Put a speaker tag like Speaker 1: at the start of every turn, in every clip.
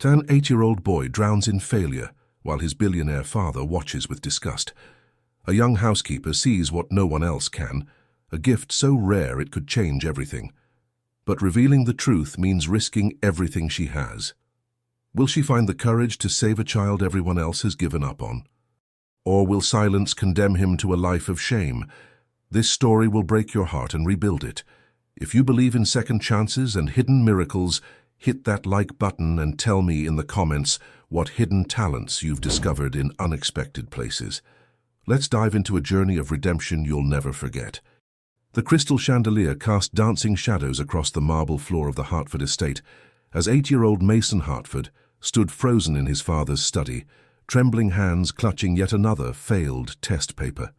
Speaker 1: An 8-year-old boy drowns in failure while his billionaire father watches with disgust. A young housekeeper sees what no one else can, a gift so rare it could change everything. But revealing the truth means risking everything she has. Will she find the courage to save a child everyone else has given up on? Or will silence condemn him to a life of shame? This story will break your heart and rebuild it. If you believe in second chances and hidden miracles, hit that like button and tell me in the comments what hidden talents you've discovered in unexpected places. Let's dive into a journey of redemption you'll never forget. The crystal chandelier cast dancing shadows across the marble floor of the Hartford estate as 8-year-old Mason Hartford stood frozen in his father's study, trembling hands clutching yet another failed test paper.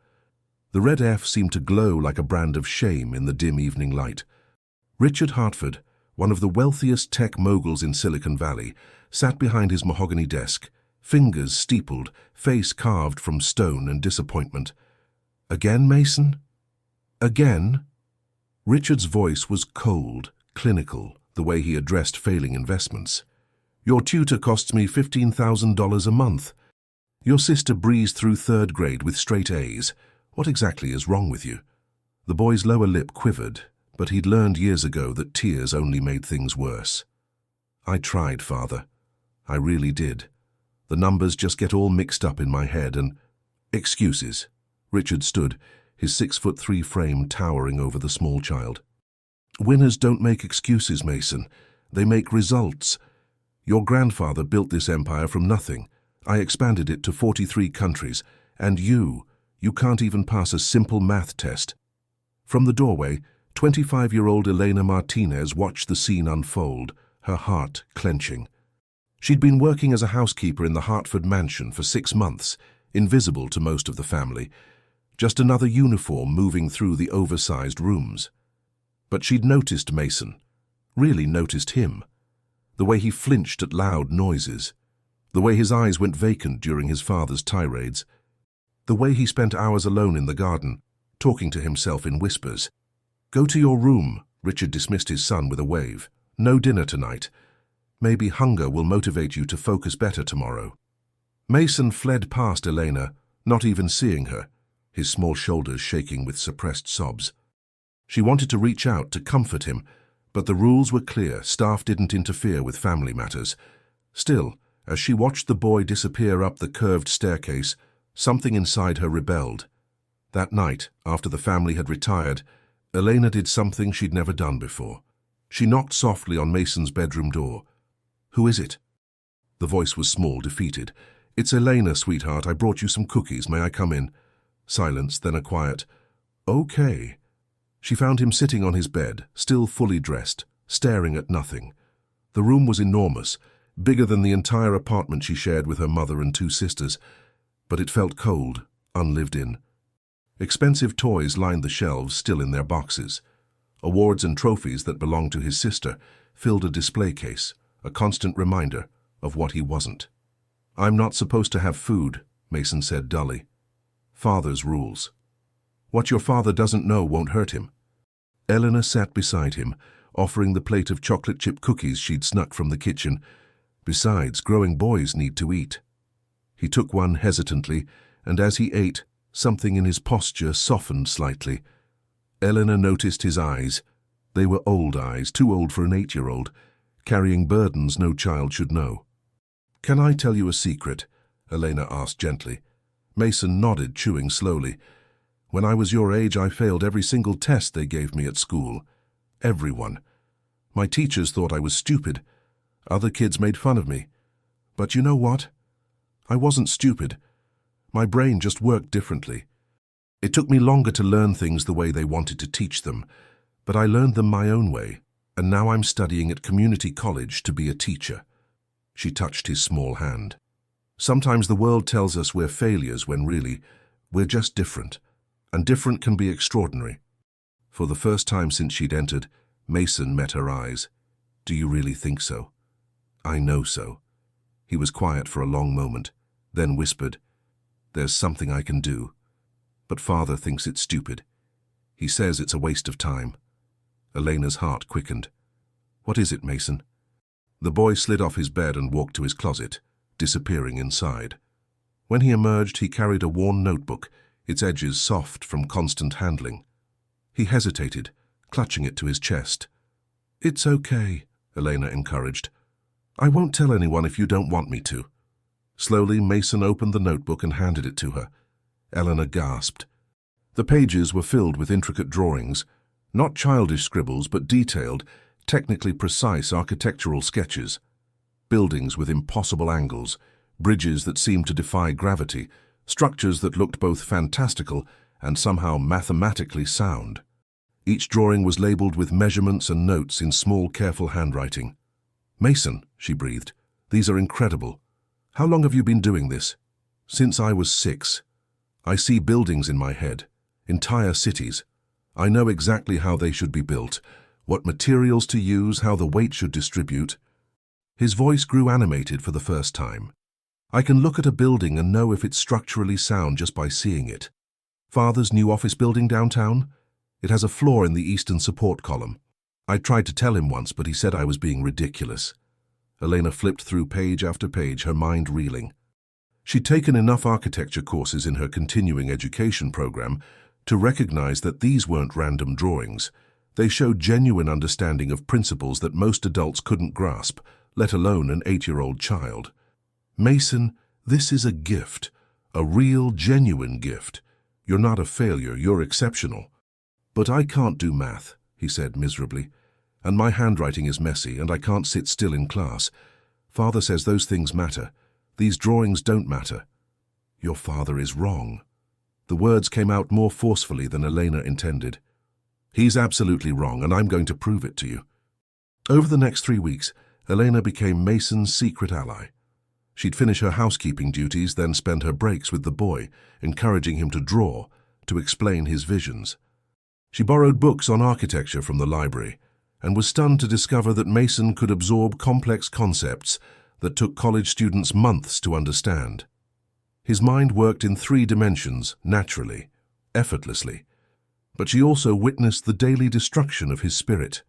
Speaker 1: The red F seemed to glow like a brand of shame in the dim evening light. Richard Hartford, one of the wealthiest tech moguls in Silicon Valley, sat behind his mahogany desk, fingers steepled, face carved from stone and disappointment. "Again, Mason? Again?" Richard's voice was cold, clinical, the way he addressed failing investments. "Your tutor costs me $15,000 a month. Your sister breezed through 3rd grade with straight A's. What exactly is wrong with you?" The boy's lower lip quivered, but he'd learned years ago that tears only made things worse. "I tried, Father. I really did. The numbers just get all mixed up in my head and—" "Excuses." Richard stood, his 6'3" frame towering over the small child. "Winners don't make excuses, Mason. They make results. Your grandfather built this empire from nothing. I expanded it to 43 countries. And you can't even pass a simple math test." From the doorway, 25-year-old Elena Martinez watched the scene unfold, her heart clenching. She'd been working as a housekeeper in the Hartford mansion for 6 months, invisible to most of the family, just another uniform moving through the oversized rooms. But she'd noticed Mason, really noticed him, the way he flinched at loud noises, the way his eyes went vacant during his father's tirades, the way he spent hours alone in the garden, talking to himself in whispers. "Go to your room," Richard dismissed his son with a wave. "No dinner tonight. Maybe hunger will motivate you to focus better tomorrow." Mason fled past Elena, not even seeing her, his small shoulders shaking with suppressed sobs. She wanted to reach out to comfort him, but the rules were clear. Staff didn't interfere with family matters. Still, as she watched the boy disappear up the curved staircase, something inside her rebelled. That night, after the family had retired, Elena did something she'd never done before. She knocked softly on Mason's bedroom door. "Who is it?" The voice was small, defeated. "It's Elena, sweetheart. I brought you some cookies. May I come in?" Silence, then a quiet, "Okay." She found him sitting on his bed, still fully dressed, staring at nothing. The room was enormous, bigger than the entire apartment she shared with her mother and 2 sisters, but it felt cold, unlived in. Expensive toys lined the shelves, still in their boxes. Awards and trophies that belonged to his sister filled a display case, a constant reminder of what he wasn't. "I'm not supposed to have food," Mason said dully. "Father's rules. What your father doesn't know won't hurt him." Eleanor sat beside him, offering the plate of chocolate chip cookies she'd snuck from the kitchen. Besides, growing boys need to eat. He took one hesitantly, and as he ate, something in his posture softened slightly. Eleanor noticed his eyes. They were old eyes, too old for an 8-year-old, carrying burdens no child should know. "Can I tell you a secret?" Elena asked gently. Mason nodded, chewing slowly. "When I was your age, I failed every single test they gave me at school. Everyone. My teachers thought I was stupid. Other kids made fun of me. But you know what? I wasn't stupid. My brain just worked differently. It took me longer to learn things the way they wanted to teach them, but I learned them my own way, and now I'm studying at community college to be a teacher." She touched his small hand. "Sometimes the world tells us we're failures when really, we're just different, and different can be extraordinary." For the first time since she'd entered, Mason met her eyes. "Do you really think so?" "I know so." He was quiet for a long moment, then whispered, "There's something I can do. But Father thinks it's stupid. He says it's a waste of time." Elena's heart quickened. "What is it, Mason?" The boy slid off his bed and walked to his closet, disappearing inside. When he emerged, he carried a worn notebook, its edges soft from constant handling. He hesitated, clutching it to his chest. "It's okay," Elena encouraged. "I won't tell anyone if you don't want me to." Slowly, Mason opened the notebook and handed it to her. Eleanor gasped. The pages were filled with intricate drawings, not childish scribbles, but detailed, technically precise architectural sketches. Buildings with impossible angles, bridges that seemed to defy gravity, structures that looked both fantastical and somehow mathematically sound. Each drawing was labeled with measurements and notes in small, careful handwriting. "Mason," she breathed, "these are incredible. How long have you been doing this?" "Since I was 6. I see buildings in my head, entire cities. I know exactly how they should be built, what materials to use, how the weight should distribute." His voice grew animated for the first time. "I can look at a building and know if it's structurally sound just by seeing it. Father's new office building downtown? It has a flaw in the eastern support column. I tried to tell him once, but he said I was being ridiculous." Elena flipped through page after page, her mind reeling. She'd taken enough architecture courses in her continuing education program to recognize that these weren't random drawings. They showed genuine understanding of principles that most adults couldn't grasp, let alone an 8-year-old child. "Mason, this is a gift, a real, genuine gift. You're not a failure, you're exceptional." "But I can't do math," he said miserably, "and my handwriting is messy, and I can't sit still in class. Father says those things matter. These drawings don't matter." "Your father is wrong." The words came out more forcefully than Elena intended. "He's absolutely wrong, and I'm going to prove it to you." Over the next 3 weeks, Elena became Mason's secret ally. She'd finish her housekeeping duties, then spend her breaks with the boy, encouraging him to draw, to explain his visions. She borrowed books on architecture from the library, and was stunned to discover that Mason could absorb complex concepts that took college students months to understand. His mind worked in 3 dimensions, naturally, effortlessly. But she also witnessed the daily destruction of his spirit.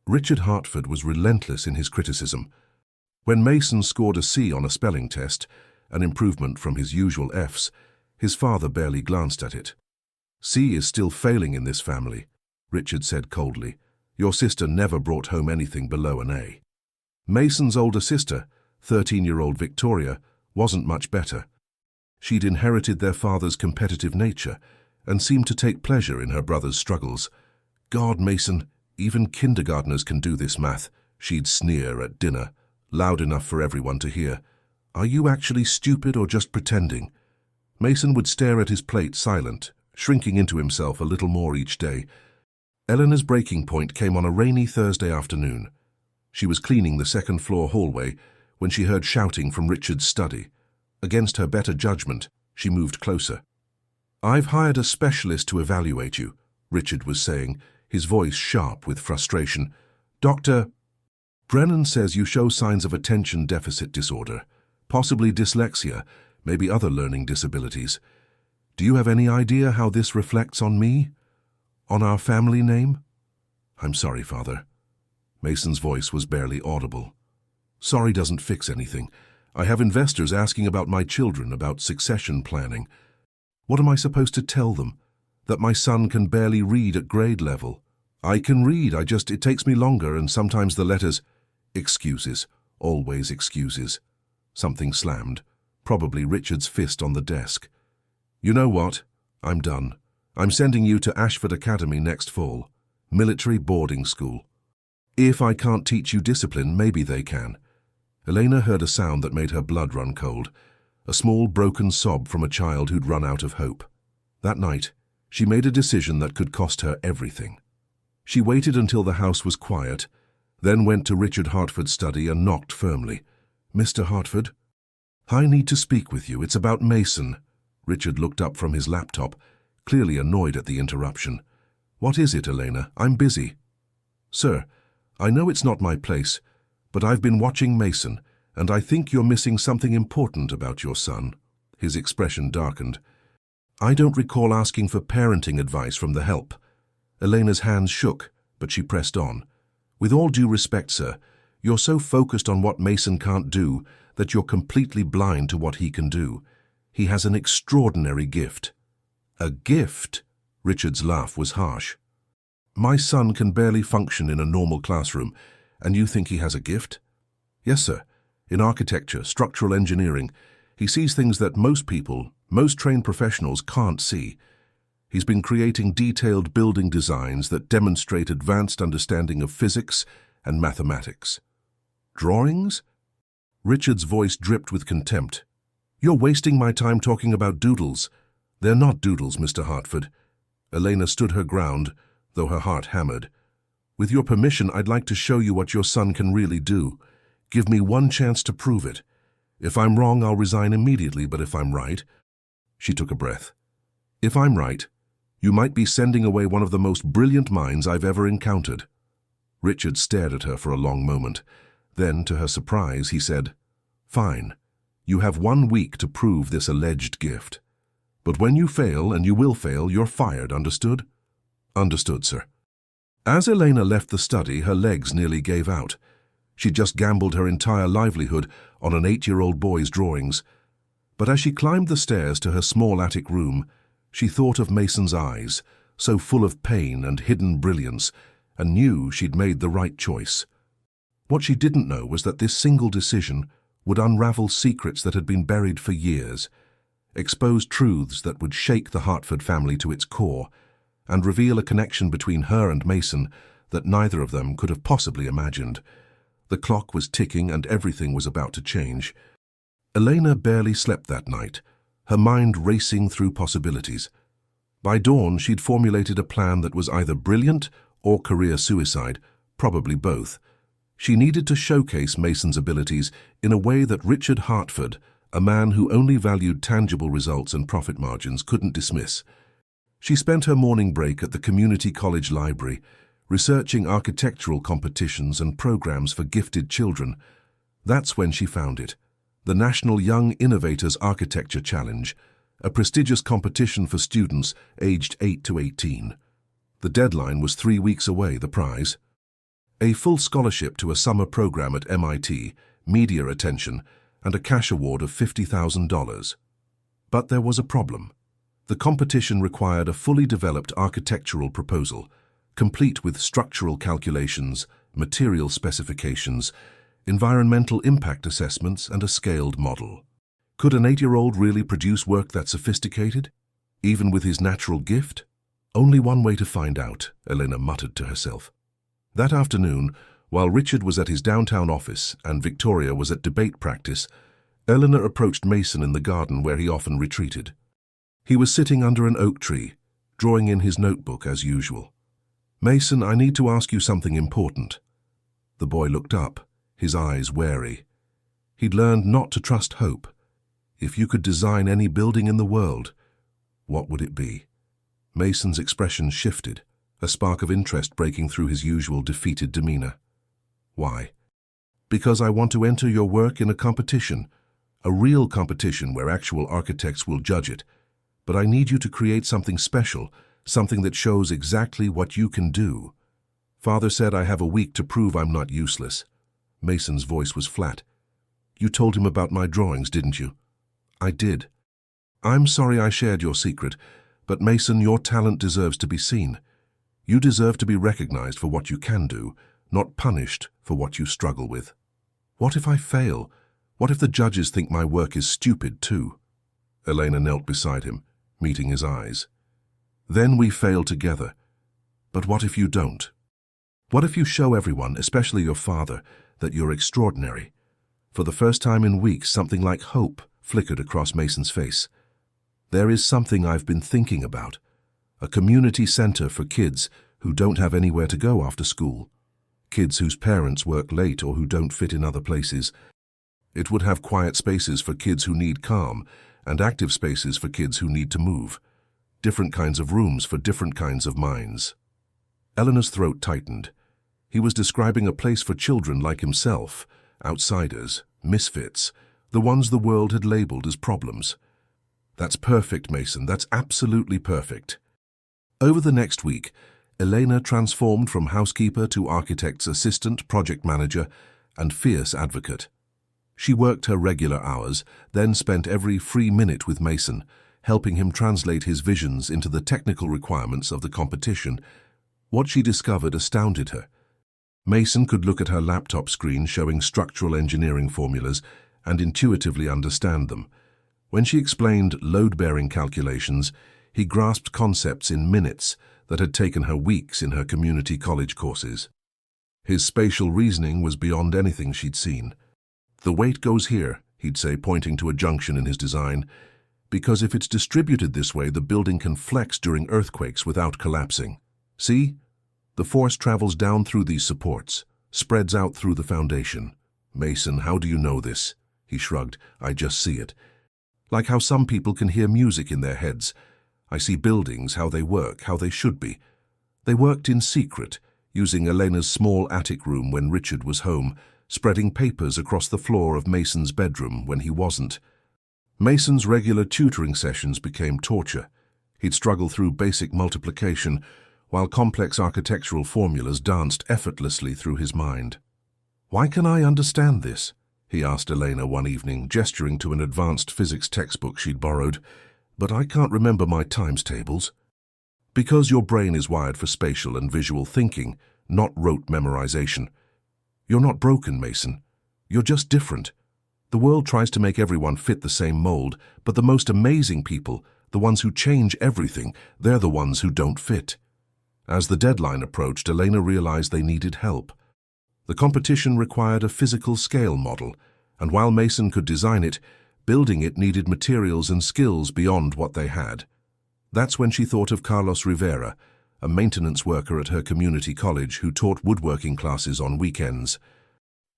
Speaker 1: Richard Hartford was relentless in his criticism. When Mason scored a C on a spelling test, an improvement from his usual Fs, his father barely glanced at it. "C is still failing in this family," Richard said coldly. "Your sister never brought home anything below an A." Mason's older sister, 13-year-old Victoria, wasn't much better. She'd inherited their father's competitive nature and seemed to take pleasure in her brother's struggles. "God, Mason, even kindergartners can do this math," she'd sneer at dinner, loud enough for everyone to hear. "Are you actually stupid or just pretending?" Mason would stare at his plate silent, shrinking into himself a little more each day. Eleanor's breaking point came on a rainy Thursday afternoon. She was cleaning the second-floor hallway when she heard shouting from Richard's study. Against her better judgment, she moved closer. "I've hired a specialist to evaluate you," Richard was saying, his voice sharp with frustration. "Dr. Brennan says you show signs of attention deficit disorder, possibly dyslexia, maybe other learning disabilities. Do you have any idea how this reflects on me? On our family name?" "I'm sorry, Father." Mason's voice was barely audible. "Sorry doesn't fix anything. I have investors asking about my children, about succession planning. What am I supposed to tell them? That my son can barely read at grade level? I can read, it takes me longer, and sometimes the letters—" Excuses, always excuses. Something slammed, probably Richard's fist on the desk. "You know what? I'm done. I'm sending you to Ashford Academy next fall. Military boarding school. If I can't teach you discipline, maybe they can." Elena heard a sound that made her blood run cold, a small broken sob from a child who'd run out of hope. That night, she made a decision that could cost her everything. She waited until the house was quiet, then went to Richard Hartford's study and knocked firmly. "Mr. Hartford?" "I need to speak with you. It's about Mason." Richard looked up from his laptop, clearly annoyed at the interruption. "What is it, Elena? I'm busy." "Sir, I know it's not my place, but I've been watching Mason, and I think you're missing something important about your son." His expression darkened. "I don't recall asking for parenting advice from the help." Elena's hands shook, but she pressed on. "With all due respect, sir, You're so focused on what Mason can't do that you're completely blind to what he can do. He has an extraordinary gift." "A gift?" Richard's laugh was harsh. "My son can barely function in a normal classroom, and you think he has a gift?" "Yes, sir. In architecture, structural engineering, he sees things that most people, most trained professionals can't see. He's been creating detailed building designs that demonstrate advanced understanding of physics and mathematics." "Drawings?" Richard's voice dripped with contempt. "You're wasting my time talking about doodles." "They're not doodles, Mr. Hartford." Elena stood her ground, though her heart hammered. "With your permission, I'd like to show you what your son can really do. Give me one chance to prove it. If I'm wrong, I'll resign immediately, but if I'm right—" She took a breath. "If I'm right, you might be sending away one of the most brilliant minds I've ever encountered." Richard stared at her for a long moment. Then, to her surprise, he said, "Fine. You have 1 week to prove this alleged gift. But when you fail, and you will fail, you're fired, understood?" "Understood, sir." As Elena left the study, her legs nearly gave out. She'd just gambled her entire livelihood on an 8-year-old boy's drawings. But as she climbed the stairs to her small attic room, she thought of Mason's eyes, so full of pain and hidden brilliance, and knew she'd made the right choice. What she didn't know was that this single decision would unravel secrets that had been buried for years, expose truths that would shake the Hartford family to its core, and reveal a connection between her and Mason that neither of them could have possibly imagined. The clock was ticking and everything was about to change. Elena barely slept that night, her mind racing through possibilities. By dawn, she'd formulated a plan that was either brilliant or career suicide, probably both. She needed to showcase Mason's abilities in a way that Richard Hartford, a man who only valued tangible results and profit margins, couldn't dismiss. She spent her morning break at the community college library, researching architectural competitions and programs for gifted children. That's when she found it, the National Young Innovators Architecture Challenge, a prestigious competition for students aged 8 to 18. The deadline was 3 weeks away, the prize. A full scholarship to a summer program at MIT, media attention, and a cash award of $50,000. But there was a problem. The competition required a fully developed architectural proposal, complete with structural calculations, material specifications, environmental impact assessments, and a scaled model. Could an 8-year-old really produce work that sophisticated, even with his natural gift? Only one way to find out, Elena muttered to herself. That afternoon, while Richard was at his downtown office and Victoria was at debate practice, Eleanor approached Mason in the garden where he often retreated. He was sitting under an oak tree, drawing in his notebook as usual. "Mason, I need to ask you something important." The boy looked up, his eyes wary. He'd learned not to trust hope. If you could design any building in the world, what would it be? Mason's expression shifted, a spark of interest breaking through his usual defeated demeanor. "Why?" "Because I want to enter your work in a competition, a real competition where actual architects will judge it. But I need you to create something special, something that shows exactly what you can do. Father said I have a week to prove I'm not useless." Mason's voice was flat. "You told him about my drawings, didn't you?" "I did." "I'm sorry I shared your secret, but Mason, your talent deserves to be seen. You deserve to be recognized for what you can do, not punished for what you struggle with." "What if I fail? What if the judges think my work is stupid too?" Elena knelt beside him, meeting his eyes. "Then we fail together. But what if you don't? What if you show everyone, especially your father, that you're extraordinary?" For the first time in weeks, something like hope flickered across Mason's face. "There is something I've been thinking about. A community center for kids who don't have anywhere to go after school. Kids whose parents work late or who don't fit in other places. It would have quiet spaces for kids who need calm and active spaces for kids who need to move. Different kinds of rooms for different kinds of minds." Eleanor's throat tightened. He was describing a place for children like himself, outsiders, misfits, the ones the world had labeled as problems. "That's perfect, Mason. That's absolutely perfect." Over the next week, Elena transformed from housekeeper to architect's assistant project manager, and fierce advocate. She worked her regular hours, then spent every free minute with Mason, helping him translate his visions into the technical requirements of the competition. What she discovered astounded her. Mason could look at her laptop screen showing structural engineering formulas and intuitively understand them. When she explained load-bearing calculations, he grasped concepts in minutes that had taken her weeks in her community college courses. His spatial reasoning was beyond anything she'd seen. "The weight goes here," he'd say, pointing to a junction in his design, "because if it's distributed this way, the building can flex during earthquakes without collapsing. See? The force travels down through these supports, spreads out through the foundation." "Mason, how do you know this?" He shrugged. "I just see it. Like how some people can hear music in their heads. I see buildings, how they work, how they should be. They worked in secret, using Elena's small attic room when Richard was home, spreading papers across the floor of Mason's bedroom when he wasn't. Mason's regular tutoring sessions became torture. He'd struggle through basic multiplication, while complex architectural formulas danced effortlessly through his mind. "Why can I understand this?" he asked Elena one evening, gesturing to an advanced physics textbook she'd borrowed. "But I can't remember my times tables." "Because your brain is wired for spatial and visual thinking, not rote memorization. You're not broken, Mason. You're just different. The world tries to make everyone fit the same mold, but the most amazing people, the ones who change everything, they're the ones who don't fit." As the deadline approached, Elena realized they needed help. The competition required a physical scale model, and while Mason could design it, building it needed materials and skills beyond what they had. That's when she thought of Carlos Rivera, a maintenance worker at her community college who taught woodworking classes on weekends.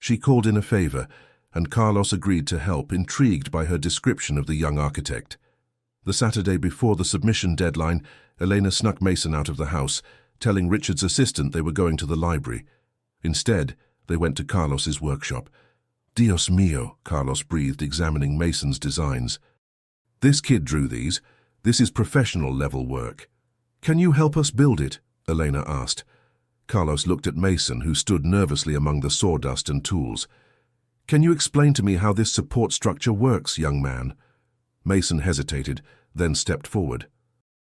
Speaker 1: She called in a favor, and Carlos agreed to help, intrigued by her description of the young architect. The Saturday before the submission deadline, Elena snuck Mason out of the house, telling Richard's assistant they were going to the library. Instead, they went to Carlos's workshop. "Dios mío," Carlos breathed, examining Mason's designs. "This kid drew these. This is professional-level work. Can you help us build it?" Elena asked. Carlos looked at Mason, who stood nervously among the sawdust and tools. "Can you explain to me how this support structure works, young man?" Mason hesitated, then stepped forward.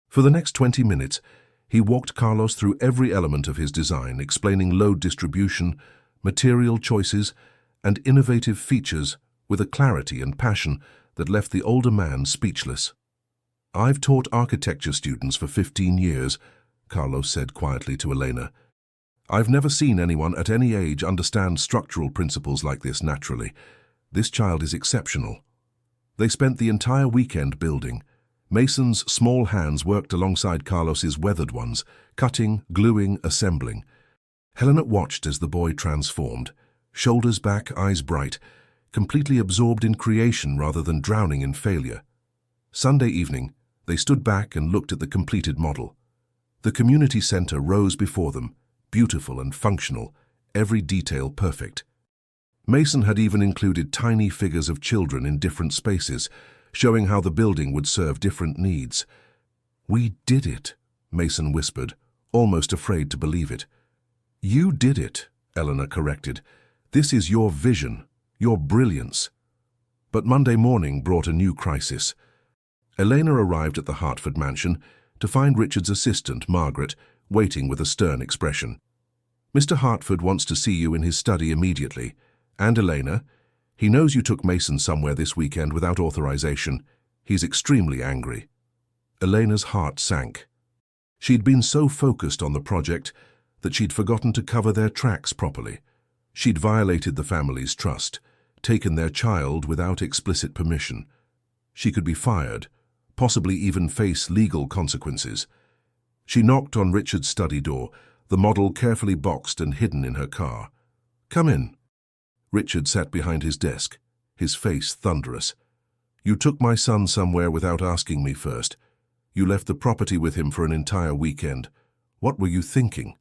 Speaker 1: For the next 20 minutes, he walked Carlos through every element of his design, explaining load distribution, material choices, and innovative features with a clarity and passion that left the older man speechless. "I've taught architecture students for 15 years, Carlos said quietly to Elena. "I've never seen anyone at any age understand structural principles like this naturally. This child is exceptional." They spent the entire weekend building. Mason's small hands worked alongside Carlos's weathered ones, cutting, gluing, assembling. Helena watched as the boy transformed, shoulders back, eyes bright, completely absorbed in creation rather than drowning in failure. Sunday evening, they stood back and looked at the completed model. The community center rose before them, beautiful and functional, every detail perfect. Mason had even included tiny figures of children in different spaces, showing how the building would serve different needs. "We did it," Mason whispered, almost afraid to believe it. "You did it," Eleanor corrected. "This is your vision, your brilliance." But Monday morning brought a new crisis. Elena arrived at the Hartford mansion to find Richard's assistant, Margaret, waiting with a stern expression. "Mr. Hartford wants to see you in his study immediately. And Elena, he knows you took Mason somewhere this weekend without authorization. He's extremely angry." Elena's heart sank. She'd been so focused on the project that she'd forgotten to cover their tracks properly. She'd violated the family's trust, taken their child without explicit permission. She could be fired, possibly even face legal consequences. She knocked on Richard's study door, the model carefully boxed and hidden in her car. "Come in." Richard sat behind his desk, his face thunderous. "You took my son somewhere without asking me first. You left the property with him for an entire weekend. What were you thinking?"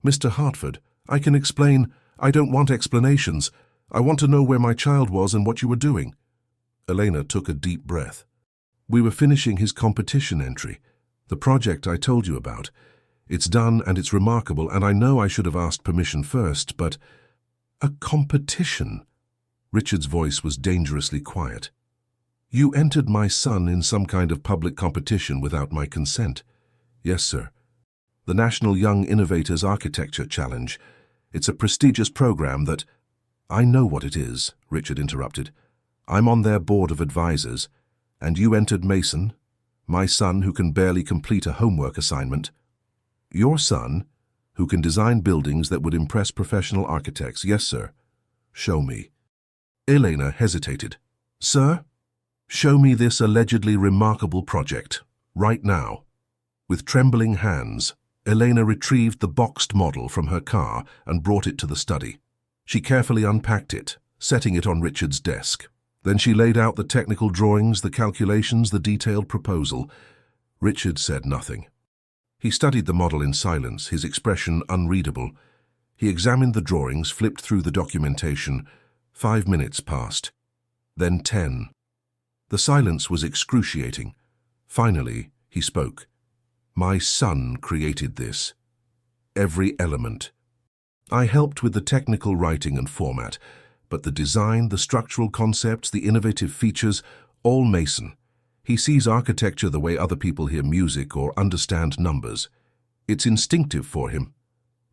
Speaker 1: "Mr. Hartford, I can explain. I don't want explanations. I want to know where my child was and what you were doing." Elena took a deep breath. "We were finishing his competition entry, the project I told you about. It's done and it's remarkable, and I know I should have asked permission first, but..." A competition? Richard's voice was dangerously quiet. You entered my son in some kind of public competition without my consent. Yes, sir. The National Young Innovators Architecture Challenge. It's a prestigious program that— I know what it is, Richard interrupted. I'm on their board of advisors, and you entered Mason, my son who can barely complete a homework assignment. Your son, who can design buildings that would impress professional architects. Yes, sir. Show me. Elena hesitated. Sir? Show me this allegedly remarkable project, right now. With trembling hands, Elena retrieved the boxed model from her car and brought it to the study. She carefully unpacked it, setting it on Richard's desk. Then she laid out the technical drawings, the calculations, the detailed proposal. Richard said nothing. He studied the model in silence, his expression unreadable. He examined the drawings, flipped through the documentation. 5 minutes passed. Then 10. The silence was excruciating. Finally, he spoke. My son created this. Every element. I helped with the technical writing and format, but the design, the structural concepts, the innovative features, all Mason. He sees architecture the way other people hear music or understand numbers. It's instinctive for him.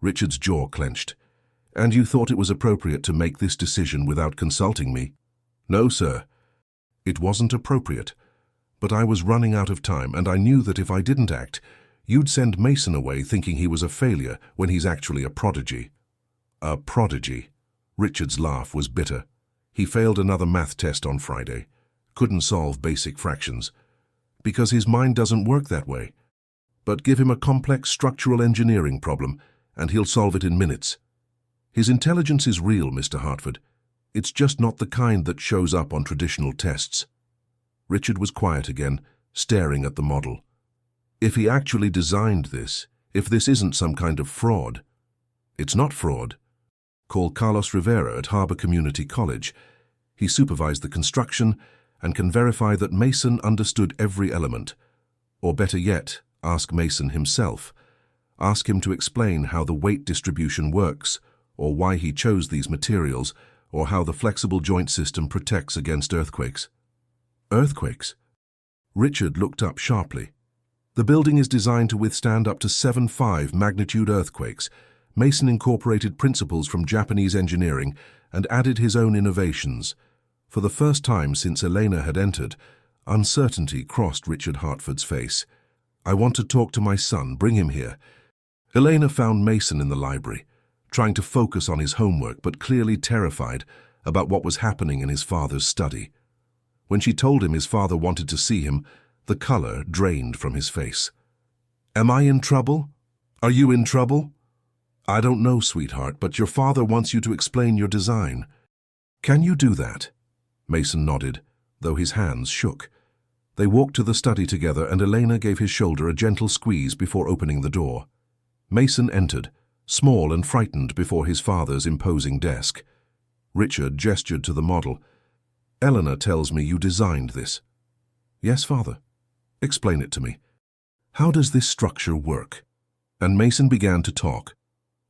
Speaker 1: Richard's jaw clenched. And you thought it was appropriate to make this decision without consulting me? No, sir. It wasn't appropriate. But I was running out of time, and I knew that if I didn't act, you'd send Mason away thinking he was a failure when he's actually a prodigy. A prodigy. Richard's laugh was bitter. He failed another math test on Friday. Couldn't solve basic fractions. Because his mind doesn't work that way. But give him a complex structural engineering problem, and he'll solve it in minutes. His intelligence is real, Mr. Hartford. It's just not the kind that shows up on traditional tests. Richard was quiet again, staring at the model. If he actually designed this, if this isn't some kind of fraud— It's not fraud. Call Carlos Rivera at Harbor Community College. He supervised the construction and can verify that Mason understood every element. Or better yet, ask Mason himself. Ask him to explain how the weight distribution works, or why he chose these materials, or how the flexible joint system protects against earthquakes. Earthquakes? Richard looked up sharply. The building is designed to withstand up to 7.5 magnitude earthquakes. Mason incorporated principles from Japanese engineering and added his own innovations. For the first time since Elena had entered, uncertainty crossed Richard Hartford's face. I want to talk to my son. Bring him here. Elena found Mason in the library, trying to focus on his homework but clearly terrified about what was happening in his father's study. When she told him his father wanted to see him, the color drained from his face. Am I in trouble? Are you in trouble? I don't know, sweetheart, but your father wants you to explain your design. Can you do that? Mason nodded, though his hands shook. They walked to the study together, and Elena gave his shoulder a gentle squeeze before opening the door. Mason entered, small and frightened before his father's imposing desk. Richard gestured to the model. Eleanor tells me you designed this. Yes, father. Explain it to me. How does this structure work? And Mason began to talk.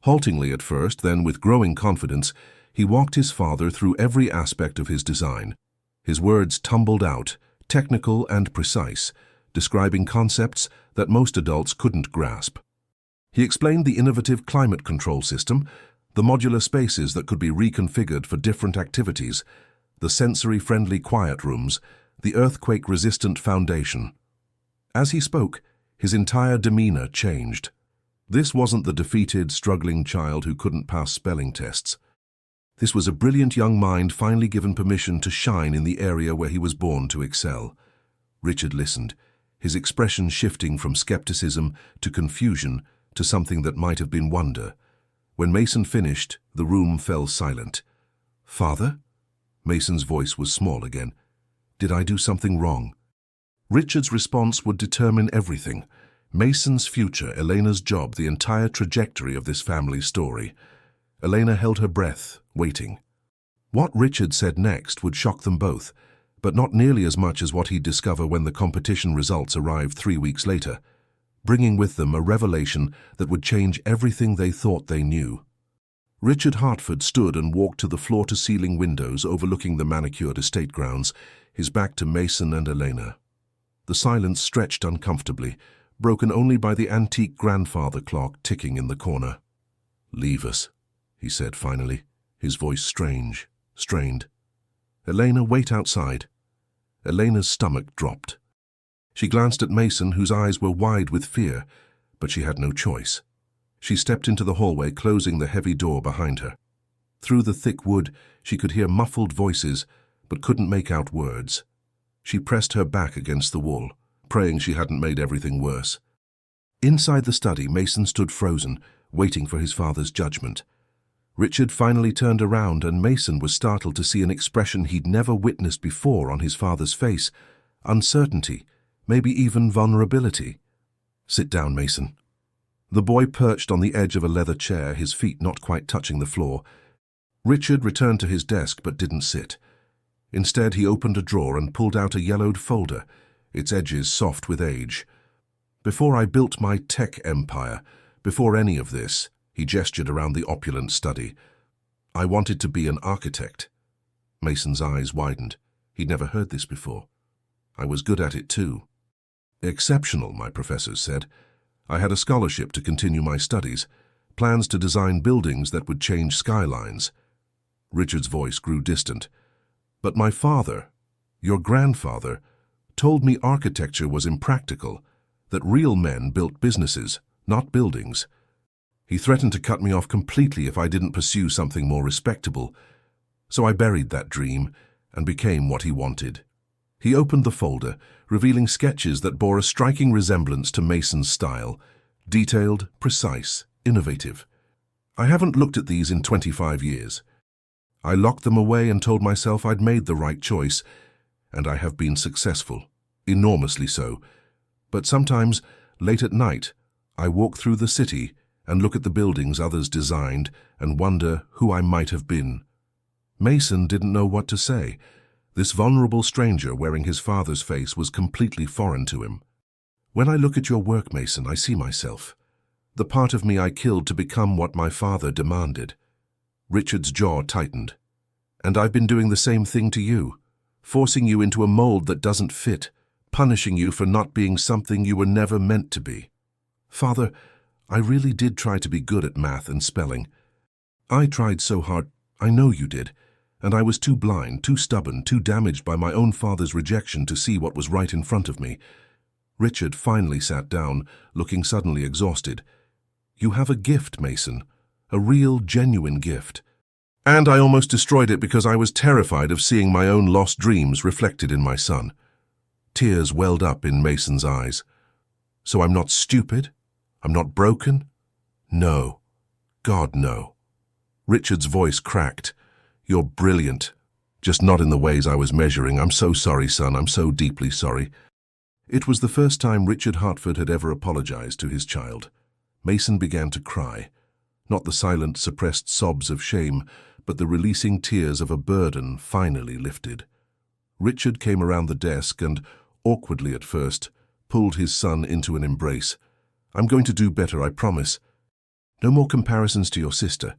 Speaker 1: Haltingly at first, then with growing confidence, he walked his father through every aspect of his design. His words tumbled out, technical and precise, describing concepts that most adults couldn't grasp. He explained the innovative climate control system, the modular spaces that could be reconfigured for different activities, the sensory-friendly quiet rooms, the earthquake-resistant foundation. As he spoke, his entire demeanor changed. This wasn't the defeated, struggling child who couldn't pass spelling tests. This was a brilliant young mind finally given permission to shine in the area where he was born to excel. Richard listened, his expression shifting from skepticism to confusion to something that might have been wonder. When Mason finished, the room fell silent. Father? Mason's voice was small again. Did I do something wrong? Richard's response would determine everything. Mason's future, Elena's job, the entire trajectory of this family story. Elena held her breath, waiting. What Richard said next would shock them both, but not nearly as much as what he'd discover when the competition results arrived 3 weeks later, bringing with them a revelation that would change everything they thought they knew. Richard Hartford stood and walked to the floor-to-ceiling windows overlooking the manicured estate grounds, his back to Mason and Elena. The silence stretched uncomfortably, broken only by the antique grandfather clock ticking in the corner. "Leave us," he said finally, his voice strained. "Elena, wait outside." Elena's stomach dropped. She glanced at Mason, whose eyes were wide with fear, but she had no choice. She stepped into the hallway, closing the heavy door behind her. Through the thick wood, she could hear muffled voices, but couldn't make out words. She pressed her back against the wall, praying she hadn't made everything worse. Inside the study, Mason stood frozen, waiting for his father's judgment. Richard finally turned around, and Mason was startled to see an expression he'd never witnessed before on his father's face: uncertainty, maybe even vulnerability. "Sit down, Mason." The boy perched on the edge of a leather chair, his feet not quite touching the floor. Richard returned to his desk but didn't sit. Instead, he opened a drawer and pulled out a yellowed folder, its edges soft with age. "Before I built my tech empire, before any of this," he gestured around the opulent study, "I wanted to be an architect." Mason's eyes widened. He'd never heard this before. "I was good at it too." "Exceptional," my professors said. "I had a scholarship to continue my studies, plans to design buildings that would change skylines." Richard's voice grew distant. "But my father, your grandfather, told me architecture was impractical, that real men built businesses, not buildings. He threatened to cut me off completely if I didn't pursue something more respectable. So I buried that dream and became what he wanted." He opened the folder, revealing sketches that bore a striking resemblance to Mason's style: detailed, precise, innovative. "I haven't looked at these in 25 years. I locked them away and told myself I'd made the right choice, and I have been successful, enormously so. But sometimes, late at night, I walk through the city and look at the buildings others designed and wonder who I might have been." Mason didn't know what to say. This vulnerable stranger wearing his father's face was completely foreign to him. "When I look at your work, Mason, I see myself. The part of me I killed to become what my father demanded." Richard's jaw tightened. "And I've been doing the same thing to you, forcing you into a mold that doesn't fit, punishing you for not being something you were never meant to be. Father, I really did try to be good at math and spelling. I tried so hard, I know you did. And I was too blind, too stubborn, too damaged by my own father's rejection to see what was right in front of me." Richard finally sat down, looking suddenly exhausted. "You have a gift, Mason. A real, genuine gift. And I almost destroyed it because I was terrified of seeing my own lost dreams reflected in my son." Tears welled up in Mason's eyes. "So I'm not stupid? I'm not broken?" "No. God, no." Richard's voice cracked. "You're brilliant, just not in the ways I was measuring. I'm so sorry, son. I'm so deeply sorry." It was the first time Richard Hartford had ever apologized to his child. Mason began to cry. Not the silent, suppressed sobs of shame, but the releasing tears of a burden finally lifted. Richard came around the desk and, awkwardly at first, pulled his son into an embrace. "I'm going to do better, I promise. No more comparisons to your sister.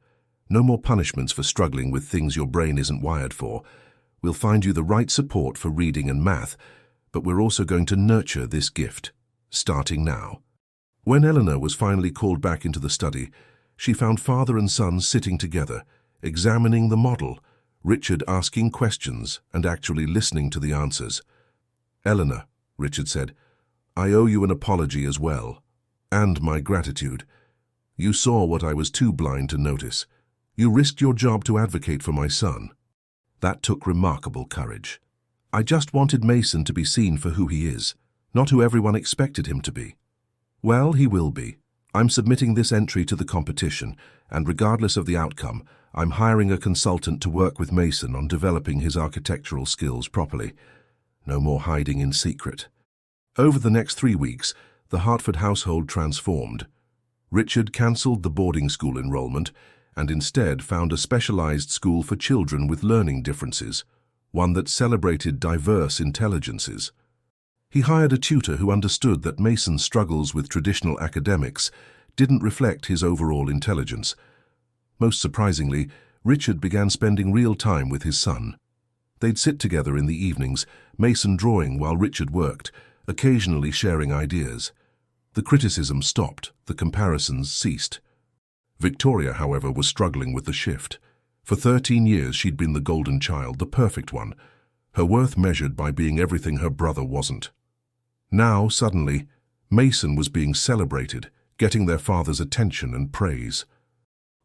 Speaker 1: No more punishments for struggling with things your brain isn't wired for. We'll find you the right support for reading and math, but we're also going to nurture this gift, starting now." When Eleanor was finally called back into the study, she found father and son sitting together, examining the model, Richard asking questions and actually listening to the answers. "Eleanor," Richard said, "I owe you an apology as well, and my gratitude. You saw what I was too blind to notice. You risked your job to advocate for my son. That took remarkable courage. I just wanted Mason to be seen for who he is, not who everyone expected him to be. Well, he will be. I'm submitting this entry to the competition, and regardless of the outcome, I'm hiring a consultant to work with Mason on developing his architectural skills properly. No more hiding in secret." Over the next 3 weeks, the Hartford household transformed. Richard cancelled the boarding school enrollment and instead found a specialized school for children with learning differences, one that celebrated diverse intelligences. He hired a tutor who understood that Mason's struggles with traditional academics didn't reflect his overall intelligence. Most surprisingly, Richard began spending real time with his son. They'd sit together in the evenings, Mason drawing while Richard worked, occasionally sharing ideas. The criticism stopped, the comparisons ceased. Victoria, however, was struggling with the shift. For 13 years she'd been the golden child, the perfect one, her worth measured by being everything her brother wasn't. Now, suddenly, Mason was being celebrated, getting their father's attention and praise.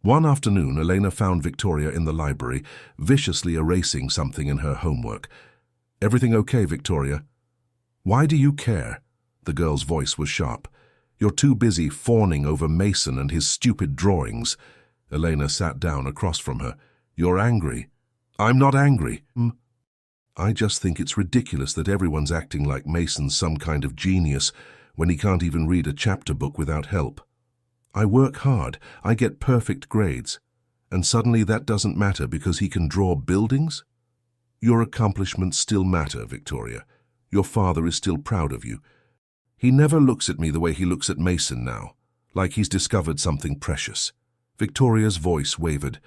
Speaker 1: One afternoon, Elena found Victoria in the library, viciously erasing something in her homework. "Everything okay, Victoria?" "Why do you care?" The girl's voice was sharp. "You're too busy fawning over Mason and his stupid drawings." Elena sat down across from her. "You're angry." "I'm not angry." "I just think it's ridiculous that everyone's acting like Mason's some kind of genius when he can't even read a chapter book without help. I work hard, I get perfect grades, and suddenly that doesn't matter because he can draw buildings? Your accomplishments still matter, Victoria. Your father is still proud of you. He never looks at me the way he looks at Mason now, like he's discovered something precious." Victoria's voice wavered.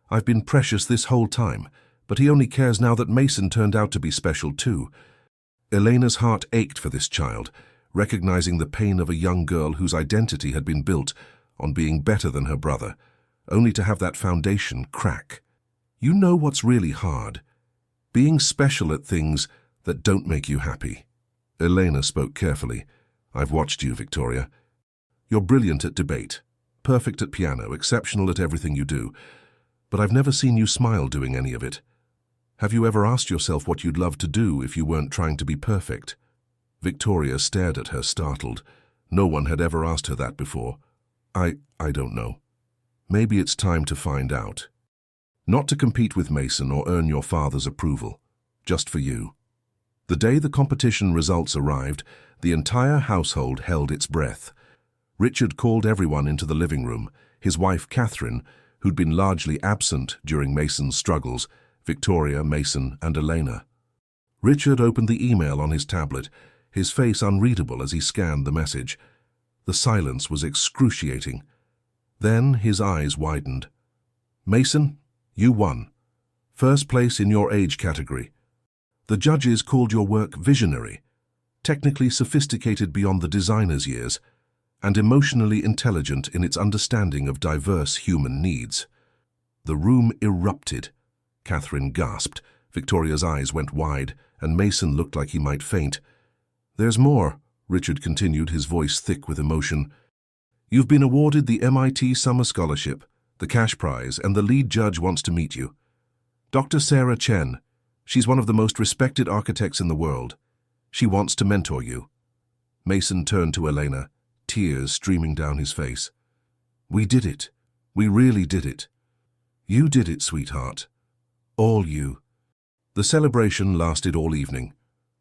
Speaker 1: "I've been precious this whole time, but he only cares now that Mason turned out to be special too." Elena's heart ached for this child, recognizing the pain of a young girl whose identity had been built on being better than her brother, only to have that foundation crack. "You know what's really hard? Being special at things that don't make you happy." Elena spoke carefully. "I've watched you, Victoria. You're brilliant at debate, perfect at piano, exceptional at everything you do, but I've never seen you smile doing any of it. Have you ever asked yourself what you'd love to do if you weren't trying to be perfect?" Victoria stared at her, startled. No one had ever asked her that before. I don't know. Maybe it's time to find out. Not to compete with Mason or earn your father's approval, just for you." The day the competition results arrived, the entire household held its breath. Richard called everyone into the living room, his wife Catherine, who'd been largely absent during Mason's struggles, Victoria, Mason, and Elena. Richard opened the email on his tablet, his face unreadable as he scanned the message. The silence was excruciating. Then his eyes widened. "Mason, you won. First place in your age category. The judges called your work visionary, technically sophisticated beyond the designer's years, and emotionally intelligent in its understanding of diverse human needs." The room erupted. Catherine gasped. Victoria's eyes went wide, and Mason looked like he might faint. "There's more," Richard continued, his voice thick with emotion. "You've been awarded the MIT Summer Scholarship, the cash prize, and the lead judge wants to meet you. Dr. Sarah Chen. She's one of the most respected architects in the world. She wants to mentor you." Mason turned to Elena, tears streaming down his face. "We did it. We really did it. You did it, sweetheart. All you." The celebration lasted all evening.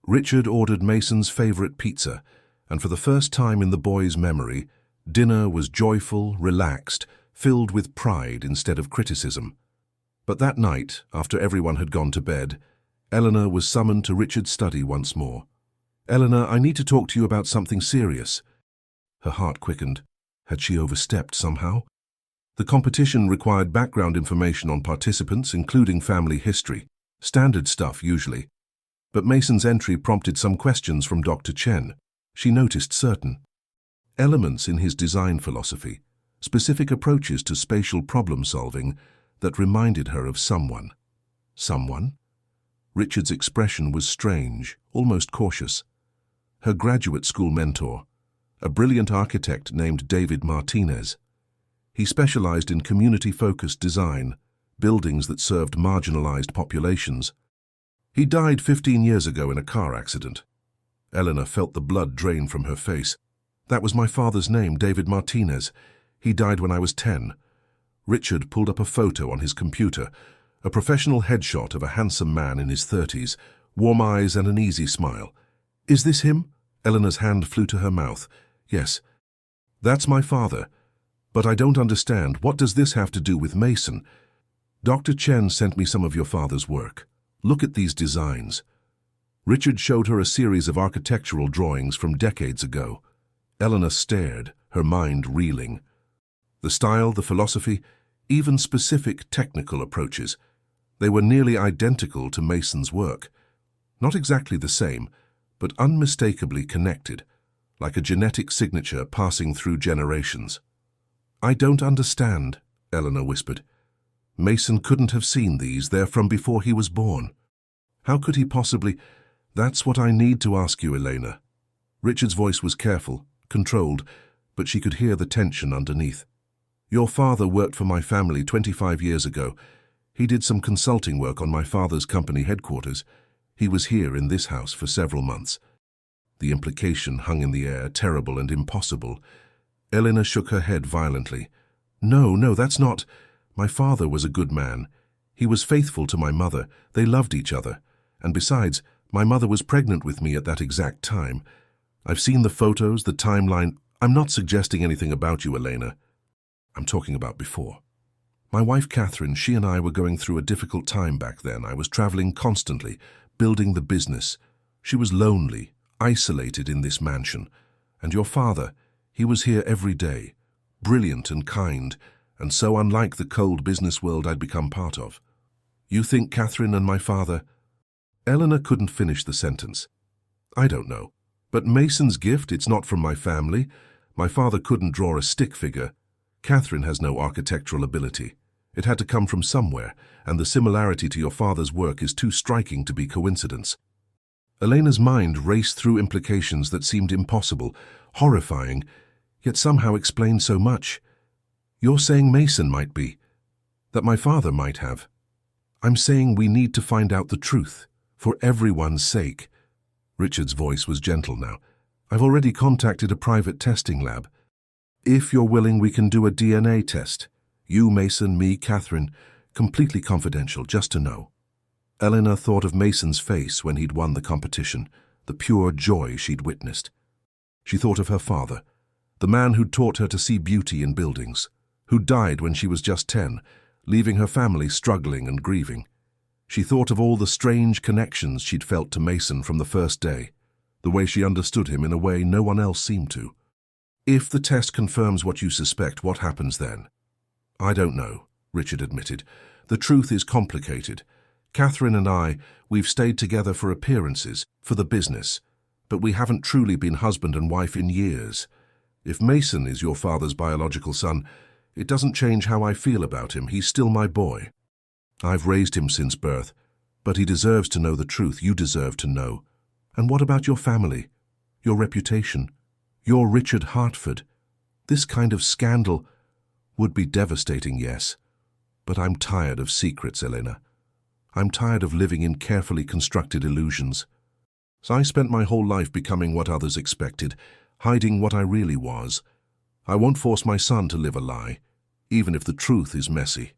Speaker 1: Richard ordered Mason's favorite pizza, and for the first time in the boy's memory, dinner was joyful, relaxed, filled with pride instead of criticism. But that night, after everyone had gone to bed, Eleanor was summoned to Richard's study once more. "Eleanor, I need to talk to you about something serious." Her heart quickened. Had she overstepped somehow? The competition required background information on participants, including family history. Standard stuff, usually. But Mason's entry prompted some questions from Dr. Chen. She noticed certain elements in his design philosophy, specific approaches to spatial problem-solving that reminded her of someone. Someone? Richard's expression was strange, almost cautious. Her graduate school mentor, a brilliant architect named David Martinez. He specialized in community-focused design, buildings that served marginalized populations. He died 15 years ago in a car accident. Eleanor felt the blood drain from her face. "That was my father's name, David Martinez. He died when I was 10. Richard pulled up a photo on his computer, a professional headshot of a handsome man in his 30s, warm eyes and an easy smile. "Is this him?" Eleanor's hand flew to her mouth. "Yes. That's my father. But I don't understand. What does this have to do with Mason?" "Dr. Chen sent me some of your father's work. Look at these designs." Richard showed her a series of architectural drawings from decades ago. Eleanor stared, her mind reeling. The style, the philosophy, even specific technical approaches. They were nearly identical to Mason's work. Not exactly the same, but unmistakably connected, like a genetic signature passing through generations. "I don't understand," Eleanor whispered. "Mason couldn't have seen these. They're from before he was born. How could he possibly—" "That's what I need to ask you, Elena." Richard's voice was careful, controlled, but she could hear the tension underneath. "Your father worked for my family 25 years ago. He did some consulting work on my father's company headquarters. He was here in this house for several months." The implication hung in the air, terrible and impossible. Eleanor shook her head violently. No, that's not. My father was a good man. He was faithful to my mother. They loved each other. And besides, my mother was pregnant with me at that exact time. I've seen the photos, the timeline. I'm not suggesting anything about you, Elena. I'm talking about before. My wife, Catherine, she and I were going through a difficult time back then. I was traveling constantly, building the business. She was lonely, isolated in this mansion. And your father, he was here every day, brilliant and kind, and so unlike the cold business world I'd become part of. You think Catherine and my father—" Eleanor couldn't finish the sentence. "I don't know. But Mason's gift, it's not from my family. My father couldn't draw a stick figure. Catherine has no architectural ability. It had to come from somewhere, and the similarity to your father's work is too striking to be coincidence." Elena's mind raced through implications that seemed impossible, horrifying, yet somehow explained so much. "You're saying Mason might be, that my father might have." "I'm saying we need to find out the truth, for everyone's sake." Richard's voice was gentle now. "I've already contacted a private testing lab. If you're willing, we can do a DNA test. You, Mason, me, Catherine, completely confidential, just to know." Eleanor thought of Mason's face when he'd won the competition, the pure joy she'd witnessed. She thought of her father, the man who'd taught her to see beauty in buildings, who died when she was just 10, leaving her family struggling and grieving. She thought of all the strange connections she'd felt to Mason from the first day, the way she understood him in a way no one else seemed to. "If the test confirms what you suspect, what happens then?" "I don't know," Richard admitted. "The truth is complicated. Catherine and I, we've stayed together for appearances, for the business, but we haven't truly been husband and wife in years. If Mason is your father's biological son, it doesn't change how I feel about him. He's still my boy. I've raised him since birth, but he deserves to know the truth. You deserve to know. And what about your family, your reputation? You're Richard Hartford. This kind of scandal would be devastating, yes. But I'm tired of secrets, Elena. I'm tired of living in carefully constructed illusions. So I spent my whole life becoming what others expected, hiding what I really was. I won't force my son to live a lie, even if the truth is messy."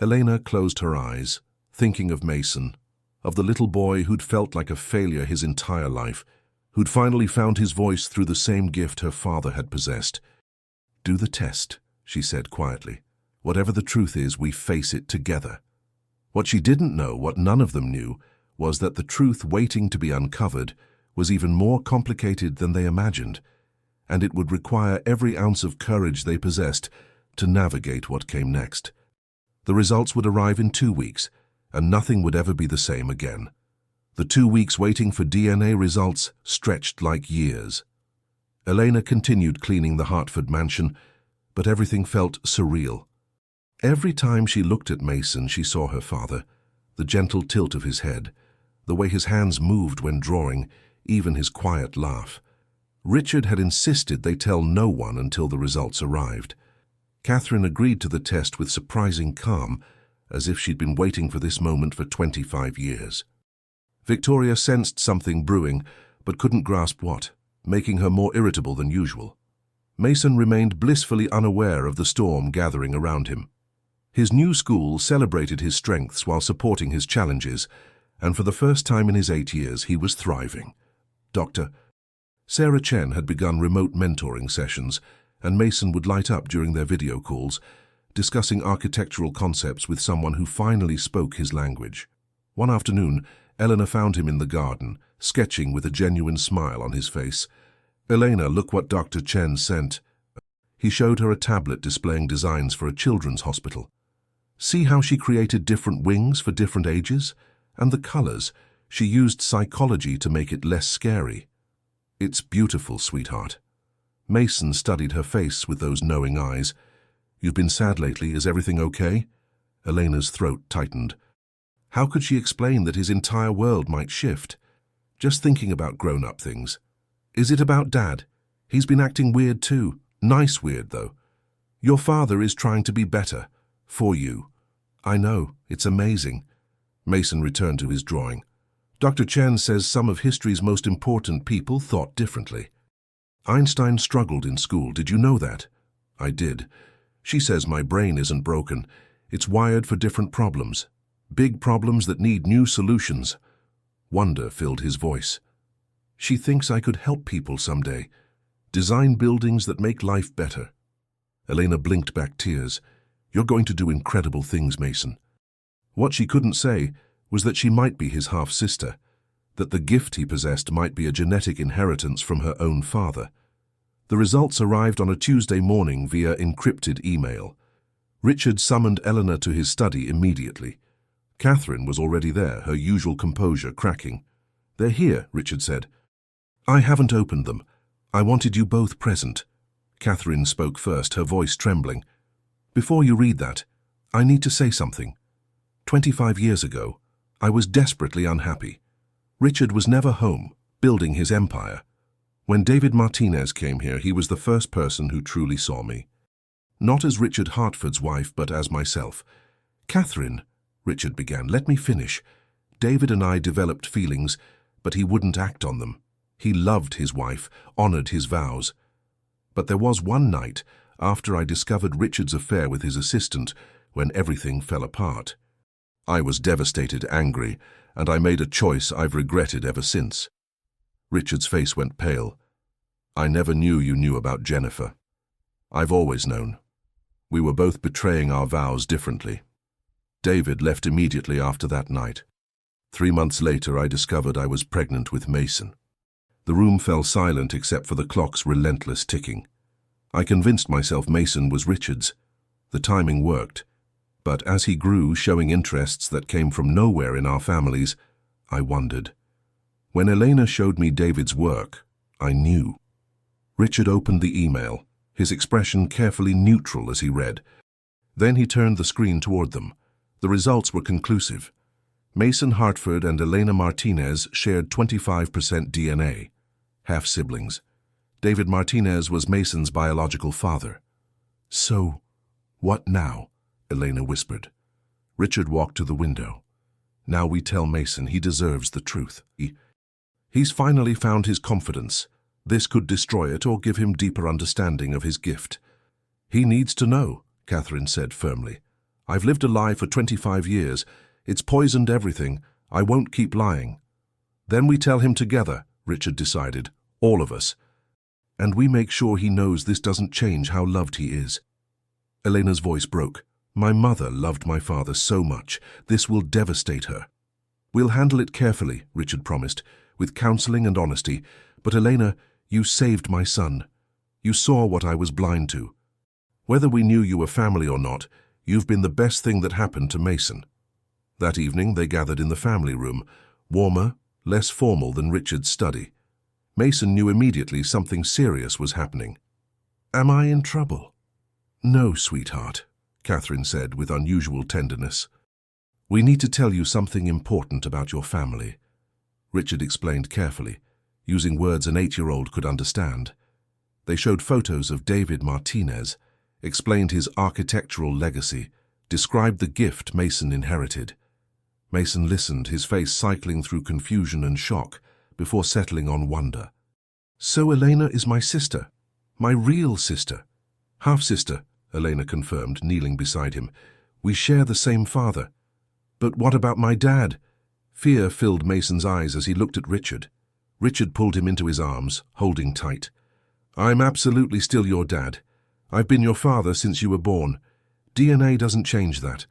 Speaker 1: Elena closed her eyes, thinking of Mason, of the little boy who'd felt like a failure his entire life, who'd finally found his voice through the same gift her father had possessed. "Do the test," she said quietly. "Whatever the truth is, we face it together." What she didn't know, what none of them knew, was that the truth waiting to be uncovered was even more complicated than they imagined, and it would require every ounce of courage they possessed to navigate what came next. The results would arrive in 2 weeks, and nothing would ever be the same again. The 2 weeks waiting for DNA results stretched like years. Elena continued cleaning the Hartford mansion, but everything felt surreal. Every time she looked at Mason, she saw her father, the gentle tilt of his head, the way his hands moved when drawing, even his quiet laugh. Richard had insisted they tell no one until the results arrived. Catherine agreed to the test with surprising calm, as if she'd been waiting for this moment for 25 years. Victoria sensed something brewing, but couldn't grasp what, making her more irritable than usual. Mason remained blissfully unaware of the storm gathering around him. His new school celebrated his strengths while supporting his challenges, and for the first time in his 8 years, he was thriving. Dr. Sarah Chen had begun remote mentoring sessions, and Mason would light up during their video calls, discussing architectural concepts with someone who finally spoke his language. One afternoon, Eleanor found him in the garden, sketching with a genuine smile on his face. "Elena, look what Dr. Chen sent." He showed her a tablet displaying designs for a children's hospital. See how she created different wings for different ages? And the colors. She used psychology to make it less scary. It's beautiful, sweetheart. Mason studied her face with those knowing eyes. You've been sad lately. Is everything okay? Elena's throat tightened. How could she explain that his entire world might shift? Just thinking about grown-up things. Is it about Dad? He's been acting weird too. Nice weird, though. Your father is trying to be better. For you. I know. It's amazing. Mason returned to his drawing. Dr. Chen says some of history's most important people thought differently. Einstein struggled in school. Did you know that? I did. She says my brain isn't broken. It's wired for different problems. Big problems that need new solutions. Wonder filled his voice. She thinks I could help people someday. Design buildings that make life better. Elena blinked back tears. You're going to do incredible things, Mason. What she couldn't say was that she might be his half-sister, that the gift he possessed might be a genetic inheritance from her own father. The results arrived on a Tuesday morning via encrypted email. Richard summoned Eleanor to his study immediately. Catherine was already there, her usual composure cracking. They're here, Richard said. I haven't opened them. I wanted you both present. Catherine spoke first, her voice trembling. Before you read that, I need to say something. 25 years ago, I was desperately unhappy. Richard was never home, building his empire. When David Martinez came here, he was the first person who truly saw me. Not as Richard Hartford's wife, but as myself. Catherine, Richard began, let me finish. David and I developed feelings, but he wouldn't act on them. He loved his wife, honored his vows. But there was one night, after I discovered Richard's affair with his assistant, when everything fell apart. I was devastated, angry, and I made a choice I've regretted ever since. Richard's face went pale. I never knew you knew about Jennifer. I've always known. We were both betraying our vows differently. David left immediately after that night. 3 months later, I discovered I was pregnant with Mason. The room fell silent except for the clock's relentless ticking. I convinced myself Mason was Richard's. The timing worked. But as he grew, showing interests that came from nowhere in our families, I wondered. When Elena showed me David's work, I knew. Richard opened the email, his expression carefully neutral as he read. Then he turned the screen toward them. The results were conclusive. Mason Hartford and Elena Martinez shared 25% DNA, half-siblings. David Martinez was Mason's biological father. So, what now? Elena whispered. Richard walked to the window. Now we tell Mason he deserves the truth. He's finally found his confidence. This could destroy it or give him deeper understanding of his gift. He needs to know, Catherine said firmly. I've lived a lie for 25 years. It's poisoned everything. I won't keep lying. Then we tell him together, Richard decided, all of us. And we make sure he knows this doesn't change how loved he is. Elena's voice broke. My mother loved my father so much. This will devastate her. We'll handle it carefully, Richard promised, with counseling and honesty. But Elena, you saved my son. You saw what I was blind to. Whether we knew you were family or not, you've been the best thing that happened to Mason. That evening they gathered in the family room, warmer, less formal than Richard's study. Mason knew immediately something serious was happening. Am I in trouble? No, sweetheart, Catherine said with unusual tenderness. We need to tell you something important about your family. Richard explained carefully, using words an 8-year-old could understand. They showed photos of David Martinez, explained his architectural legacy, described the gift Mason inherited. Mason listened, his face cycling through confusion and shock, before settling on wonder. So Elena is my sister, my real sister. Half-sister, Elena confirmed, kneeling beside him. We share the same father. But what about my dad? Fear filled Mason's eyes as he looked at Richard. Richard pulled him into his arms, holding tight. I'm absolutely still your dad. I've been your father since you were born. DNA doesn't change that.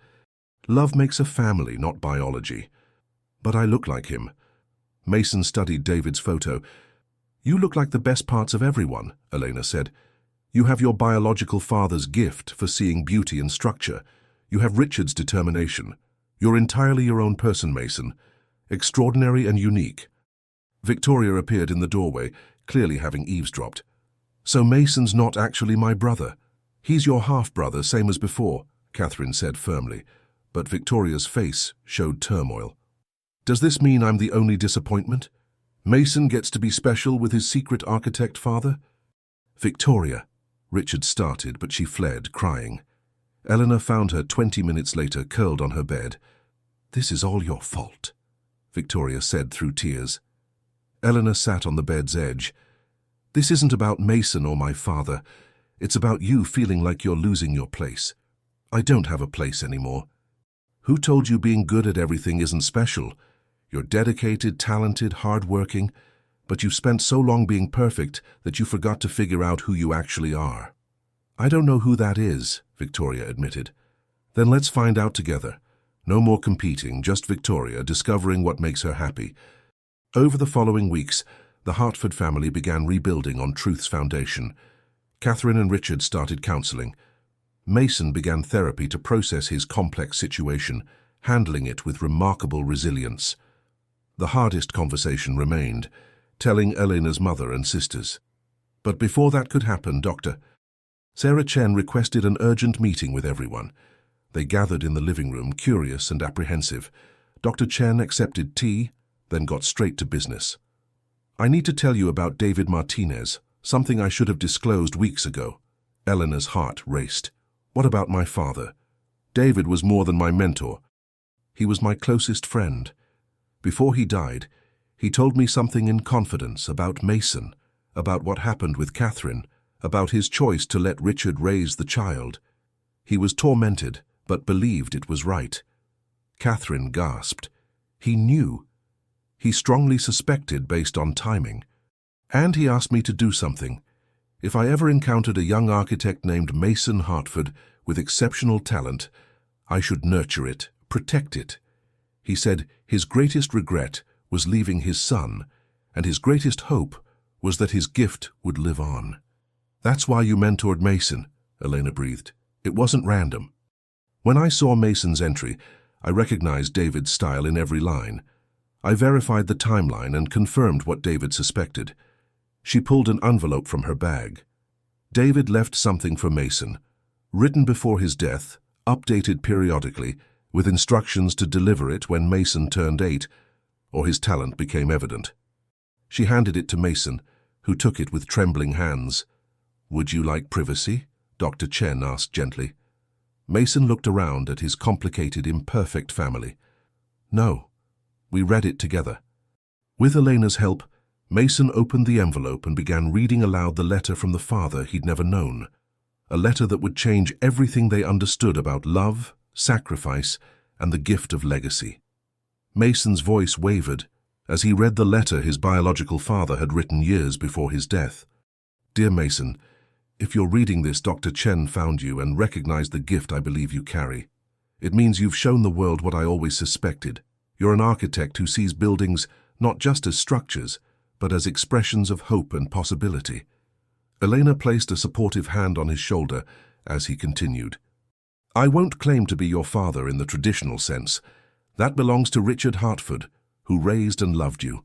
Speaker 1: Love makes a family, not biology. But I look like him. Mason studied David's photo. You look like the best parts of everyone, Elena said. You have your biological father's gift for seeing beauty in structure. You have Richard's determination. You're entirely your own person, Mason. Extraordinary and unique. Victoria appeared in the doorway, clearly having eavesdropped. So Mason's not actually my brother. He's your half-brother, same as before, Catherine said firmly, but Victoria's face showed turmoil. Does this mean I'm the only disappointment? Mason gets to be special with his secret architect father? Victoria, Richard started, but she fled, crying. Eleanor found her 20 minutes later, curled on her bed. This is all your fault, Victoria said through tears. Eleanor sat on the bed's edge. This isn't about Mason or my father. It's about you feeling like you're losing your place. I don't have a place anymore. Who told you being good at everything isn't special? You're dedicated, talented, hard-working, but you've spent so long being perfect that you forgot to figure out who you actually are. I don't know who that is, Victoria admitted. Then let's find out together. No more competing, just Victoria discovering what makes her happy. Over the following weeks, the Hartford family began rebuilding on truth's foundation. Catherine and Richard started counseling. Mason began therapy to process his complex situation, handling it with remarkable resilience. The hardest conversation remained, telling Eleanor's mother and sisters. But before that could happen, Dr. Sarah Chen requested an urgent meeting with everyone. They gathered in the living room, curious and apprehensive. Dr. Chen accepted tea, then got straight to business. I need to tell you about David Martinez, something I should have disclosed weeks ago. Eleanor's heart raced. What about my father? David was more than my mentor. He was my closest friend. Before he died, he told me something in confidence about Mason, about what happened with Catherine, about his choice to let Richard raise the child. He was tormented, but believed it was right. Catherine gasped. He knew. He strongly suspected based on timing. And he asked me to do something. If I ever encountered a young architect named Mason Hartford with exceptional talent, I should nurture it, protect it. He said his greatest regret was leaving his son, and his greatest hope was that his gift would live on. That's why you mentored Mason, Elena breathed. It wasn't random. When I saw Mason's entry, I recognized David's style in every line. I verified the timeline and confirmed what David suspected. She pulled an envelope from her bag. David left something for Mason, written before his death, updated periodically, with instructions to deliver it when Mason turned 8, or his talent became evident. She handed it to Mason, who took it with trembling hands. Would you like privacy? Dr. Chen asked gently. Mason looked around at his complicated, imperfect family. No. We read it together. With Elena's help, Mason opened the envelope and began reading aloud the letter from the father he'd never known. A letter that would change everything they understood about love, sacrifice, and the gift of legacy. Mason's voice wavered as he read the letter his biological father had written years before his death. Dear Mason, if you're reading this, Dr. Chen found you and recognized the gift I believe you carry. It means you've shown the world what I always suspected. You're an architect who sees buildings not just as structures, but as expressions of hope and possibility. Elena placed a supportive hand on his shoulder as he continued. I won't claim to be your father in the traditional sense. That belongs to Richard Hartford, who raised and loved you.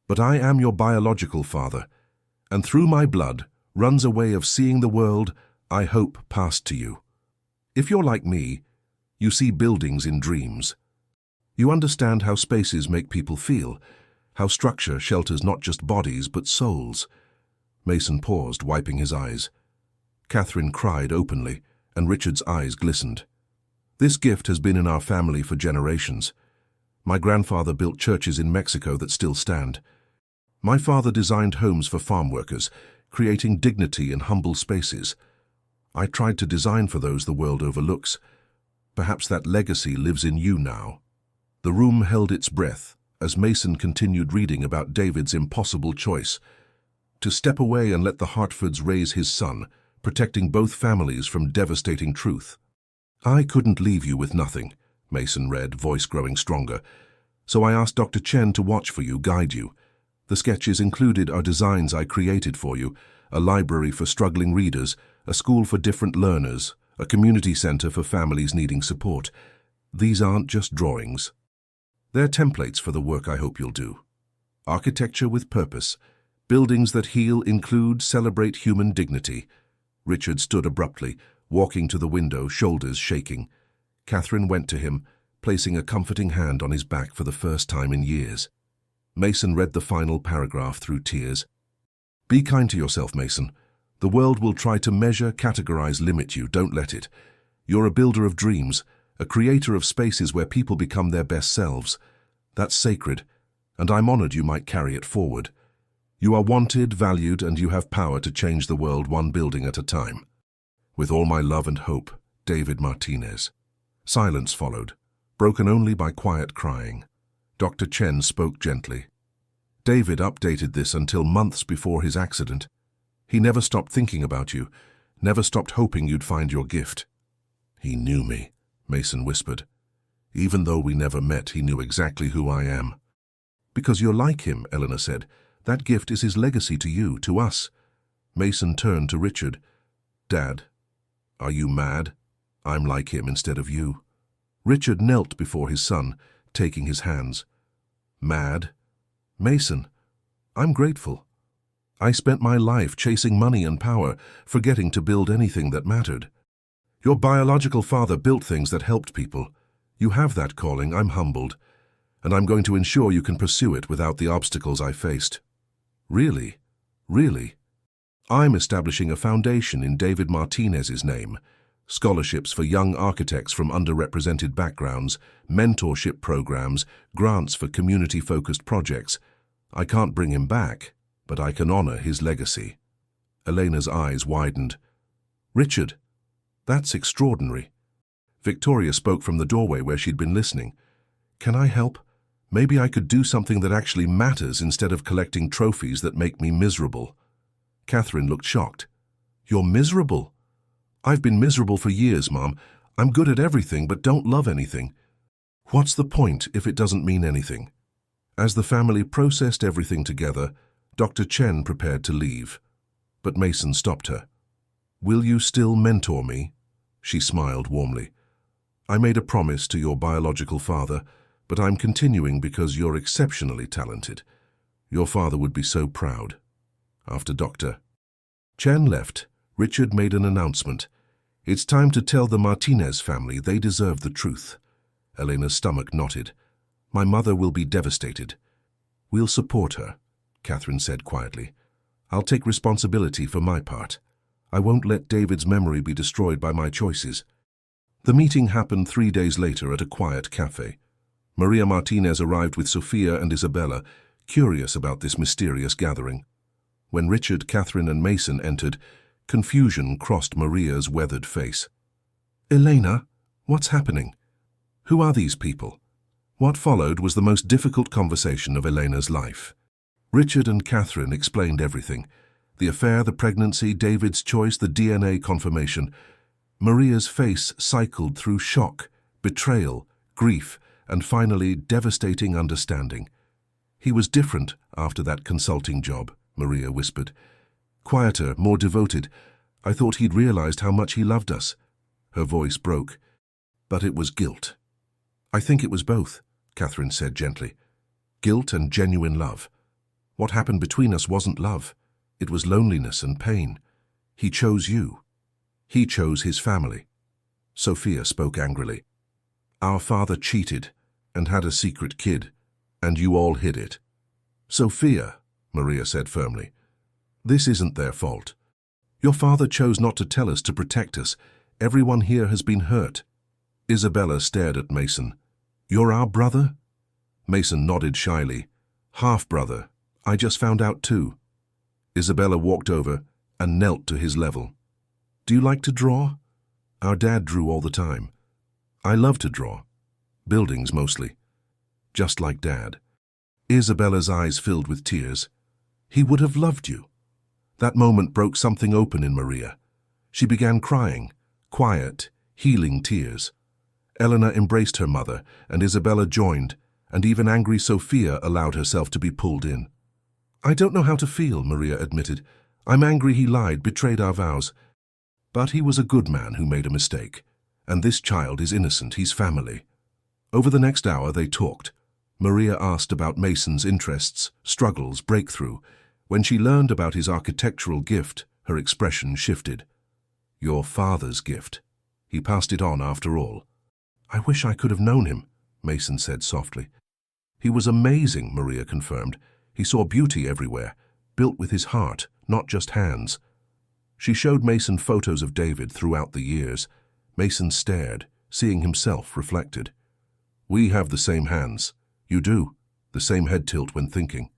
Speaker 1: But I am your biological father, and through my blood runs a way of seeing the world I hope passed to you. If you're like me, you see buildings in dreams. You understand how spaces make people feel, how structure shelters not just bodies but souls. Mason paused, wiping his eyes. Catherine cried openly, and Richard's eyes glistened. This gift has been in our family for generations. My grandfather built churches in Mexico that still stand. My father designed homes for farm workers, creating dignity in humble spaces. I tried to design for those the world overlooks. Perhaps that legacy lives in you now. The room held its breath as Mason continued reading about David's impossible choice. To step away and let the Hartfords raise his son, protecting both families from devastating truth. I couldn't leave you with nothing, Mason read, voice growing stronger. So I asked Dr. Chen to watch for you, guide you. The sketches included are designs I created for you, a library for struggling readers, a school for different learners, a community center for families needing support. These aren't just drawings. They're templates for the work I hope you'll do. Architecture with purpose. Buildings that heal, include, celebrate human dignity. Richard stood abruptly, walking to the window, shoulders shaking. Catherine went to him, placing a comforting hand on his back for the first time in years. Mason read the final paragraph through tears. Be kind to yourself, Mason. The world will try to measure, categorize, limit you. Don't let it. You're a builder of dreams, a creator of spaces where people become their best selves. That's sacred, and I'm honored you might carry it forward. You are wanted, valued, and you have power to change the world one building at a time. With all my love and hope, David Martinez. Silence followed, broken only by quiet crying. Dr. Chen spoke gently. David updated this until months before his accident. He never stopped thinking about you, never stopped hoping you'd find your gift. He knew me, Mason whispered. Even though we never met, he knew exactly who I am. Because you're like him, Eleanor said. That gift is his legacy to you, to us. Mason turned to Richard. Dad, are you mad? I'm like him instead of you. Richard knelt before his son, taking his hands. Mad? Mason, I'm grateful. I spent my life chasing money and power, forgetting to build anything that mattered. Your biological father built things that helped people. You have that calling, I'm humbled, and I'm going to ensure you can pursue it without the obstacles I faced. Really? Really? I'm establishing a foundation in David Martinez's name. Scholarships for young architects from underrepresented backgrounds, mentorship programs, grants for community-focused projects. I can't bring him back, but I can honor his legacy. Elena's eyes widened. Richard, that's extraordinary. Victoria spoke from the doorway where she'd been listening. Can I help? Maybe I could do something that actually matters instead of collecting trophies that make me miserable. Catherine looked shocked. You're miserable? I've been miserable for years, Mom. I'm good at everything but don't love anything. What's the point if it doesn't mean anything? As the family processed everything together, Dr. Chen prepared to leave. But Mason stopped her. Will you still mentor me? She smiled warmly. I made a promise to your biological father, but I'm continuing because you're exceptionally talented. Your father would be so proud. After Dr. Chen left, Richard made an announcement. It's time to tell the Martinez family they deserve the truth. Elena's stomach knotted. My mother will be devastated. We'll support her, Catherine said quietly. I'll take responsibility for my part. I won't let David's memory be destroyed by my choices. The meeting happened 3 days later at a quiet cafe. Maria Martinez arrived with Sophia and Isabella, curious about this mysterious gathering. When Richard, Catherine, and Mason entered, confusion crossed Maria's weathered face. Elena, what's happening? Who are these people? What followed was the most difficult conversation of Elena's life. Richard and Catherine explained everything. The affair, the pregnancy, David's choice, the DNA confirmation. Maria's face cycled through shock, betrayal, grief, and finally devastating understanding. He was different after that consulting job, Maria whispered. Quieter, more devoted. I thought he'd realized how much he loved us. Her voice broke. But it was guilt. I think it was both, Catherine said gently. Guilt and genuine love. What happened between us wasn't love. It was loneliness and pain. He chose you. He chose his family. Sophia spoke angrily. Our father cheated and had a secret kid, and you all hid it. Sophia, Maria said firmly, this isn't their fault. Your father chose not to tell us to protect us. Everyone here has been hurt. Isabella stared at Mason. You're our brother? Mason nodded shyly. Half-brother. I just found out too. Isabella walked over and knelt to his level. Do you like to draw? Our dad drew all the time. I love to draw. Buildings mostly. Just like Dad. Isabella's eyes filled with tears. He would have loved you. That moment broke something open in Maria. She began crying, quiet, healing tears. Eleanor embraced her mother, and Isabella joined, and even angry Sophia allowed herself to be pulled in. I don't know how to feel, Maria admitted. I'm angry he lied, betrayed our vows. But he was a good man who made a mistake. And this child is innocent, he's family. Over the next hour they talked. Maria asked about Mason's interests, struggles, breakthrough. When she learned about his architectural gift, her expression shifted. Your father's gift. He passed it on after all. I wish I could have known him, Mason said softly. He was amazing, Maria confirmed. He saw beauty everywhere, built with his heart, not just hands. She showed Mason photos of David throughout the years. Mason stared, seeing himself reflected. We have the same hands. You do. The same head tilt when thinking.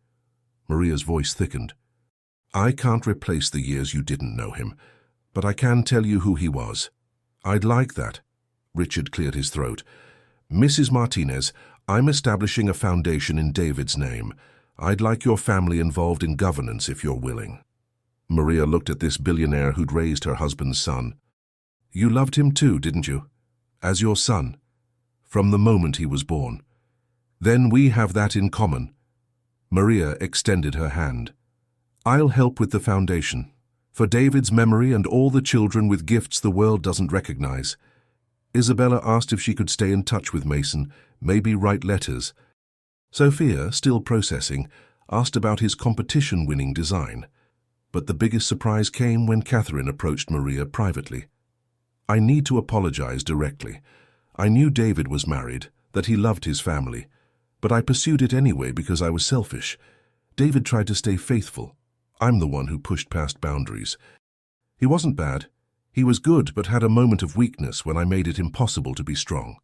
Speaker 1: Maria's voice thickened. I can't replace the years you didn't know him, but I can tell you who he was. I'd like that. Richard cleared his throat. Mrs. Martinez, I'm establishing a foundation in David's name. I'd like your family involved in governance if you're willing. Maria looked at this billionaire who'd raised her husband's son. You loved him too, didn't you? As your son. From the moment he was born. Then we have that in common. Maria extended her hand. I'll help with the foundation, for David's memory and all the children with gifts the world doesn't recognize. Isabella asked if she could stay in touch with Mason, maybe write letters. Sophia, still processing, asked about his competition-winning design. But the biggest surprise came when Catherine approached Maria privately. I need to apologize directly. I knew David was married, that he loved his family, but I pursued it anyway because I was selfish. David tried to stay faithful. I'm the one who pushed past boundaries. He wasn't bad. He was good, but had a moment of weakness when I made it impossible to be strong.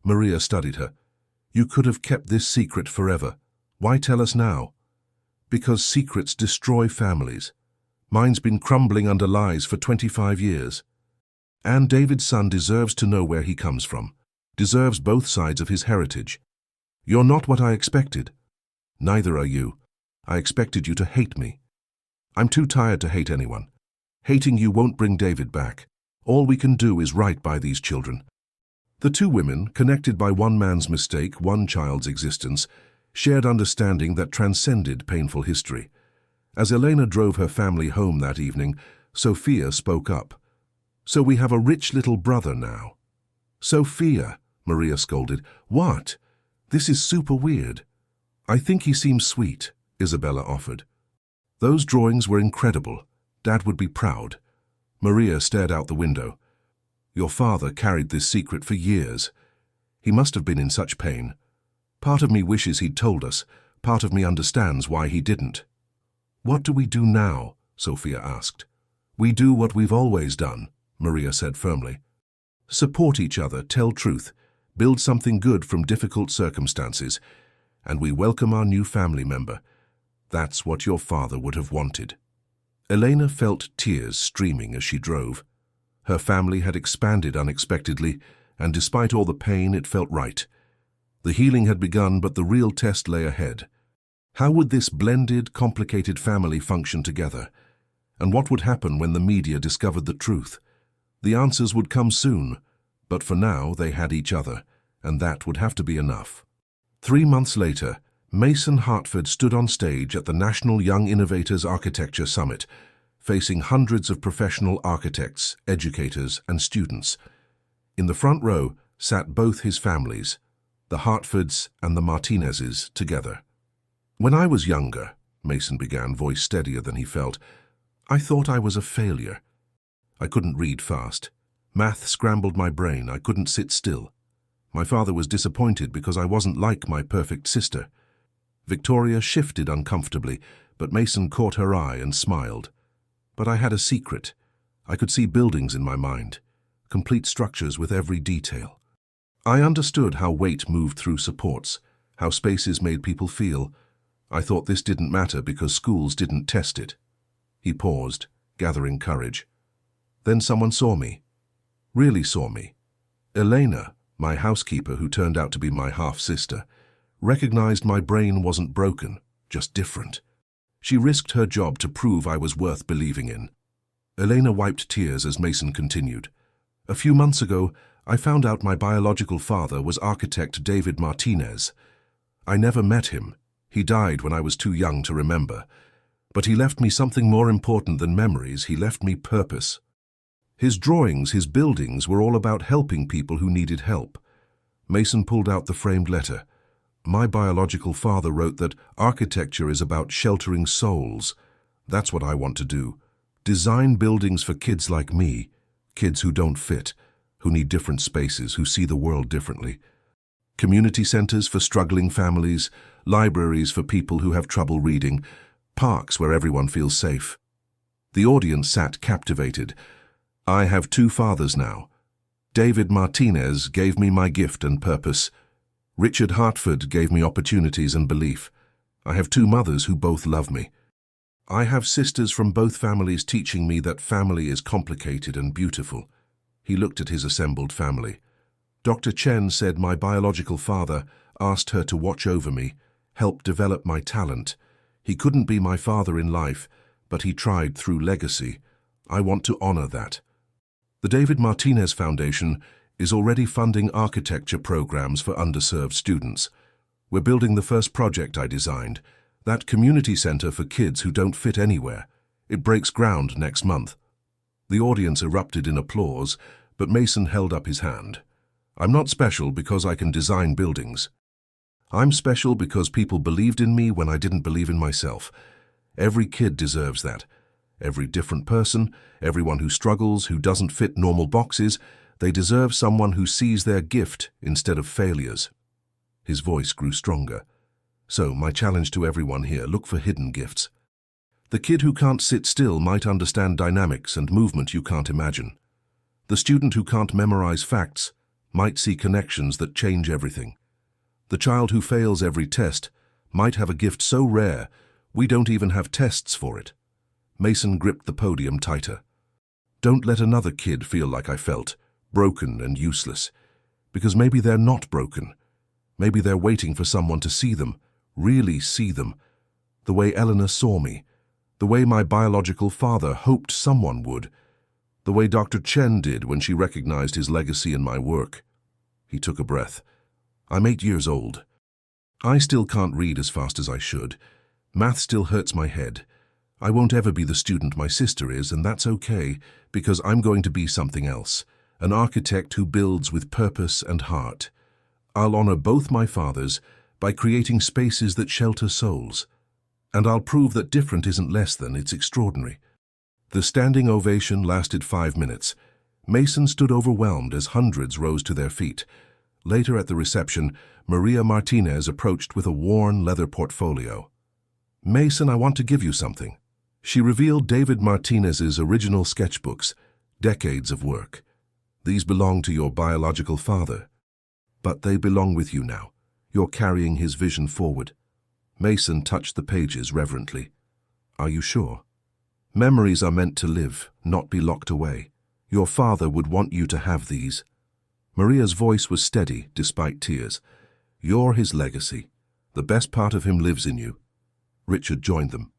Speaker 1: Maria studied her. You could have kept this secret forever. Why tell us now? Because secrets destroy families. Mine's been crumbling under lies for 25 years. And David's son deserves to know where he comes from, deserves both sides of his heritage. You're not what I expected. Neither are you. I expected you to hate me. I'm too tired to hate anyone. Hating you won't bring David back. All we can do is right by these children. The two women, connected by one man's mistake, one child's existence, shared understanding that transcended painful history. As Elena drove her family home that evening, Sophia spoke up. So we have a rich little brother now. Sophia, Maria scolded. What? This is super weird. I think he seems sweet, Isabella offered. Those drawings were incredible. Dad would be proud. Maria stared out the window. Your father carried this secret for years. He must have been in such pain. Part of me wishes he'd told us. Part of me understands why he didn't. What do we do now? Sophia asked. We do what we've always done, Maria said firmly. Support each other, tell truth, build something good from difficult circumstances, and we welcome our new family member. That's what your father would have wanted. Elena felt tears streaming as she drove. Her family had expanded unexpectedly, and despite all the pain, it felt right. The healing had begun, but the real test lay ahead. How would this blended, complicated family function together? And what would happen when the media discovered the truth? The answers would come soon, but for now they had each other, and that would have to be enough. 3 months later, Mason Hartford stood on stage at the National Young Innovators Architecture Summit, facing hundreds of professional architects, educators, and students. In the front row sat both his families, the Hartfords and the Martinezes, together. When I was younger, Mason began, voice steadier than he felt, I thought I was a failure. I couldn't read fast. Math scrambled my brain. I couldn't sit still. My father was disappointed because I wasn't like my perfect sister. Victoria shifted uncomfortably, but Mason caught her eye and smiled. But I had a secret. I could see buildings in my mind, complete structures with every detail. I understood how weight moved through supports, how spaces made people feel. I thought this didn't matter because schools didn't test it. He paused, gathering courage. Then someone saw me. Really saw me. Elena, my housekeeper who turned out to be my half-sister, recognized my brain wasn't broken, just different. She risked her job to prove I was worth believing in. Elena wiped tears as Mason continued. A few months ago, I found out my biological father was architect David Martinez. I never met him. He died when I was too young to remember. But he left me something more important than memories. He left me purpose. His drawings, his buildings were all about helping people who needed help. Mason pulled out the framed letter. My biological father wrote that architecture is about sheltering souls. That's what I want to do. Design buildings for kids like me, kids who don't fit, who need different spaces, who see the world differently. Community centers for struggling families, libraries for people who have trouble reading, parks where everyone feels safe. The audience sat captivated. I have two fathers now. David Martinez gave me my gift and purpose. Richard Hartford gave me opportunities and belief. I have two mothers who both love me. I have sisters from both families teaching me that family is complicated and beautiful. He looked at his assembled family. Dr. Chen said my biological father asked her to watch over me, help develop my talent. He couldn't be my father in life, but he tried through legacy. I want to honor that. The David Martinez Foundation is already funding architecture programs for underserved students. We're building the first project I designed, that community center for kids who don't fit anywhere. It breaks ground next month. The audience erupted in applause, but Mason held up his hand. I'm not special because I can design buildings. I'm special because people believed in me when I didn't believe in myself. Every kid deserves that. Every different person, everyone who struggles, who doesn't fit normal boxes, they deserve someone who sees their gift instead of failures. His voice grew stronger. So, my challenge to everyone here, look for hidden gifts. The kid who can't sit still might understand dynamics and movement you can't imagine. The student who can't memorize facts might see connections that change everything. The child who fails every test might have a gift so rare we don't even have tests for it. Mason gripped the podium tighter. Don't let another kid feel like I felt, broken and useless. Because maybe they're not broken. Maybe they're waiting for someone to see them, really see them. The way Eleanor saw me. The way my biological father hoped someone would. The way Dr. Chen did when she recognized his legacy in my work. He took a breath. I'm 8 years old. I still can't read as fast as I should. Math still hurts my head. I won't ever be the student my sister is, and that's okay, because I'm going to be something else. An architect who builds with purpose and heart. I'll honor both my fathers by creating spaces that shelter souls. And I'll prove that different isn't less than, it's extraordinary. The standing ovation lasted 5 minutes. Mason stood overwhelmed as hundreds rose to their feet. Later at the reception, Maria Martinez approached with a worn leather portfolio. Mason, I want to give you something. She revealed David Martinez's original sketchbooks, decades of work. These belong to your biological father. But they belong with you now. You're carrying his vision forward. Mason touched the pages reverently. Are you sure? Memories are meant to live, not be locked away. Your father would want you to have these. Maria's voice was steady, despite tears. You're his legacy. The best part of him lives in you. Richard joined them.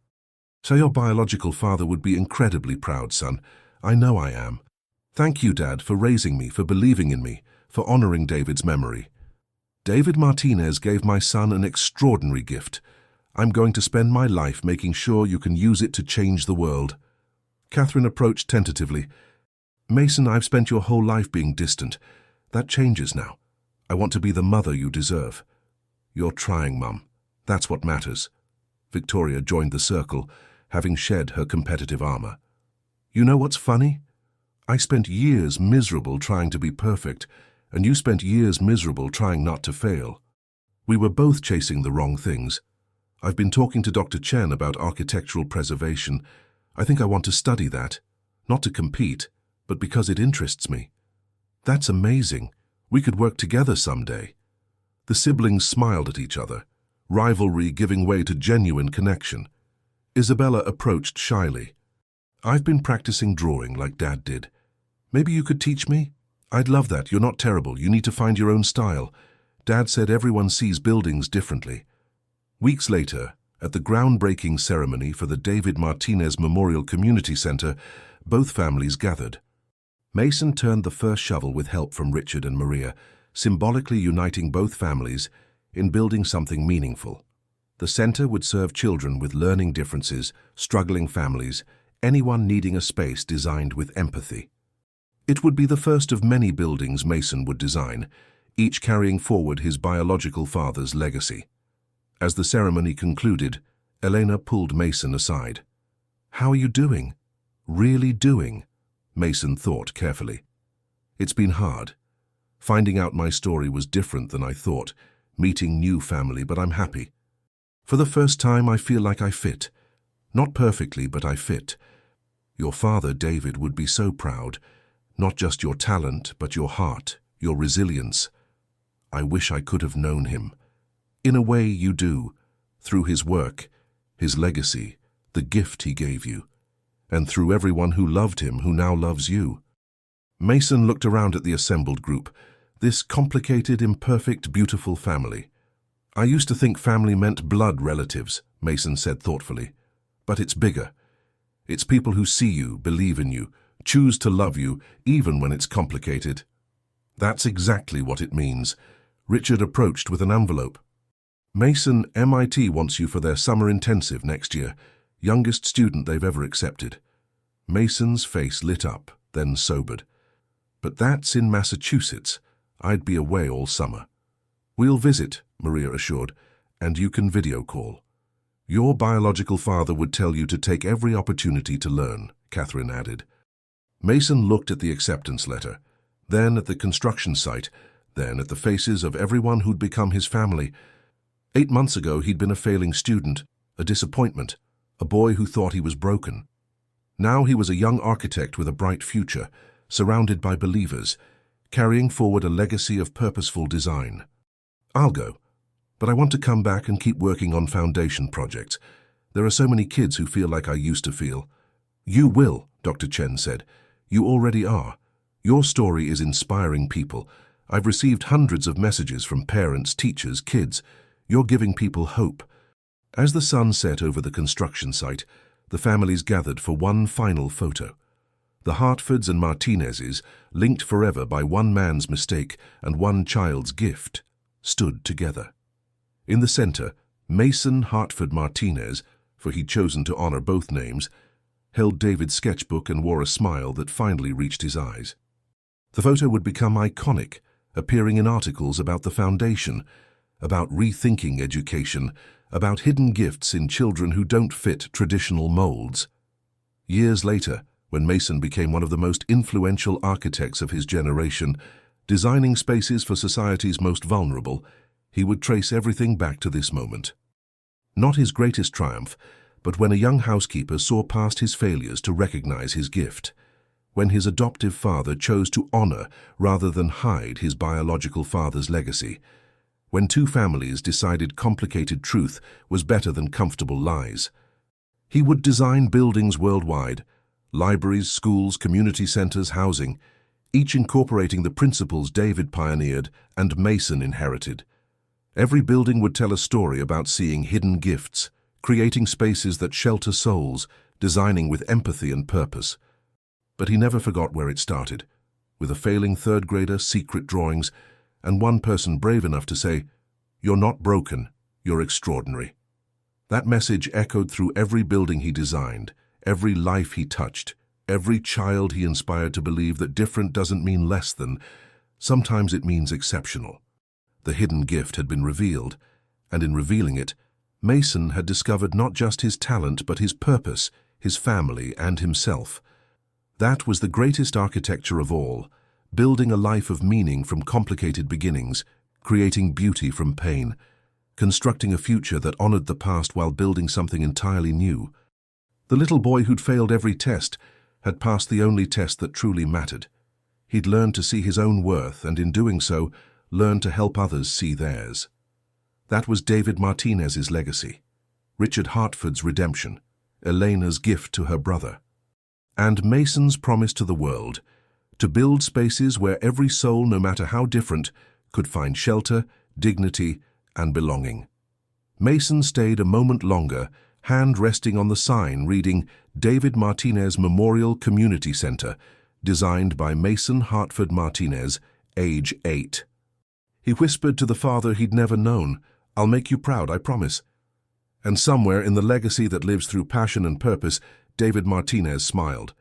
Speaker 1: So your biological father would be incredibly proud, son. I know I am. Thank you, Dad, for raising me, for believing in me, for honoring David's memory. David Martinez gave my son an extraordinary gift. I'm going to spend my life making sure you can use it to change the world. Catherine approached tentatively. Mason, I've spent your whole life being distant. That changes now. I want to be the mother you deserve. You're trying, Mum. That's what matters. Victoria joined the circle, having shed her competitive armor. You know what's funny? I spent years miserable trying to be perfect, and you spent years miserable trying not to fail. We were both chasing the wrong things. I've been talking to Dr. Chen about architectural preservation. I think I want to study that, not to compete, but because it interests me. That's amazing. We could work together someday. The siblings smiled at each other, rivalry giving way to genuine connection. Isabella approached shyly. I've been practicing drawing like Dad did. Maybe you could teach me? I'd love that. You're not terrible. You need to find your own style. Dad said everyone sees buildings differently. Weeks later, at the groundbreaking ceremony for the David Martinez Memorial Community Center, both families gathered. Mason turned the first shovel with help from Richard and Maria, symbolically uniting both families in building something meaningful. The center would serve children with learning differences, struggling families, anyone needing a space designed with empathy. It would be the first of many buildings Mason would design, each carrying forward his biological father's legacy. As the ceremony concluded, Elena pulled Mason aside. "How are you doing?" "Really doing?" Mason thought carefully. "It's been hard. Finding out my story was different than I thought, meeting new family, but I'm happy. For the first time, I feel like I fit. Not perfectly, but I fit. Your father, David, would be so proud. Not just your talent, but your heart, your resilience. I wish I could have known him. In a way, you do, through his work, his legacy, the gift he gave you, and through everyone who loved him, who now loves you." Mason looked around at the assembled group, this complicated, imperfect, beautiful family. "I used to think family meant blood relatives," Mason said thoughtfully. "But it's bigger. It's people who see you, believe in you, choose to love you, even when it's complicated." "That's exactly what it means." Richard approached with an envelope. "Mason, MIT wants you for their summer intensive next year, youngest student they've ever accepted." Mason's face lit up, then sobered. "But that's in Massachusetts. I'd be away all summer." "We'll visit," Maria assured, "and you can video call." "Your biological father would tell you to take every opportunity to learn," Catherine added. Mason looked at the acceptance letter, then at the construction site, then at the faces of everyone who'd become his family. 8 months ago, he'd been a failing student, a disappointment, a boy who thought he was broken. Now he was a young architect with a bright future, surrounded by believers, carrying forward a legacy of purposeful design. "I'll go, but I want to come back and keep working on foundation projects. There are so many kids who feel like I used to feel." "You will," Dr. Chen said. "You already are. Your story is inspiring people. I've received hundreds of messages from parents, teachers, kids. You're giving people hope." As the sun set over the construction site, the families gathered for one final photo. The Hartfords and Martinezes, linked forever by one man's mistake and one child's gift, stood together. In the center, Mason Hartford Martinez, for he'd chosen to honor both names, held David's sketchbook and wore a smile that finally reached his eyes. The photo would become iconic, appearing in articles about the foundation, about rethinking education, about hidden gifts in children who don't fit traditional molds. Years later, when Mason became one of the most influential architects of his generation, designing spaces for society's most vulnerable, he would trace everything back to this moment. Not his greatest triumph, but when a young housekeeper saw past his failures to recognize his gift. When his adoptive father chose to honor rather than hide his biological father's legacy. When two families decided complicated truth was better than comfortable lies. He would design buildings worldwide, libraries, schools, community centers, housing, each incorporating the principles David pioneered and Mason inherited. Every building would tell a story about seeing hidden gifts, creating spaces that shelter souls, designing with empathy and purpose. But he never forgot where it started, with a failing third grader, secret drawings, and one person brave enough to say, "You're not broken, you're extraordinary." That message echoed through every building he designed, every life he touched, every child he inspired to believe that different doesn't mean less than, sometimes it means exceptional. The hidden gift had been revealed, and in revealing it, Mason had discovered not just his talent but his purpose, his family, and himself. That was the greatest architecture of all, building a life of meaning from complicated beginnings, creating beauty from pain, constructing a future that honored the past while building something entirely new. The little boy who'd failed every test had passed the only test that truly mattered. He'd learned to see his own worth and, in doing so, learned to help others see theirs. That was David Martinez's legacy, Richard Hartford's redemption, Elena's gift to her brother, and Mason's promise to the world, to build spaces where every soul, no matter how different, could find shelter, dignity, and belonging. Mason stayed a moment longer, hand resting on the sign reading David Martinez Memorial Community Center, designed by Mason Hartford Martinez, age 8. He whispered to the father he'd never known, "I'll make you proud, I promise." And somewhere in the legacy that lives through passion and purpose, David Martinez smiled.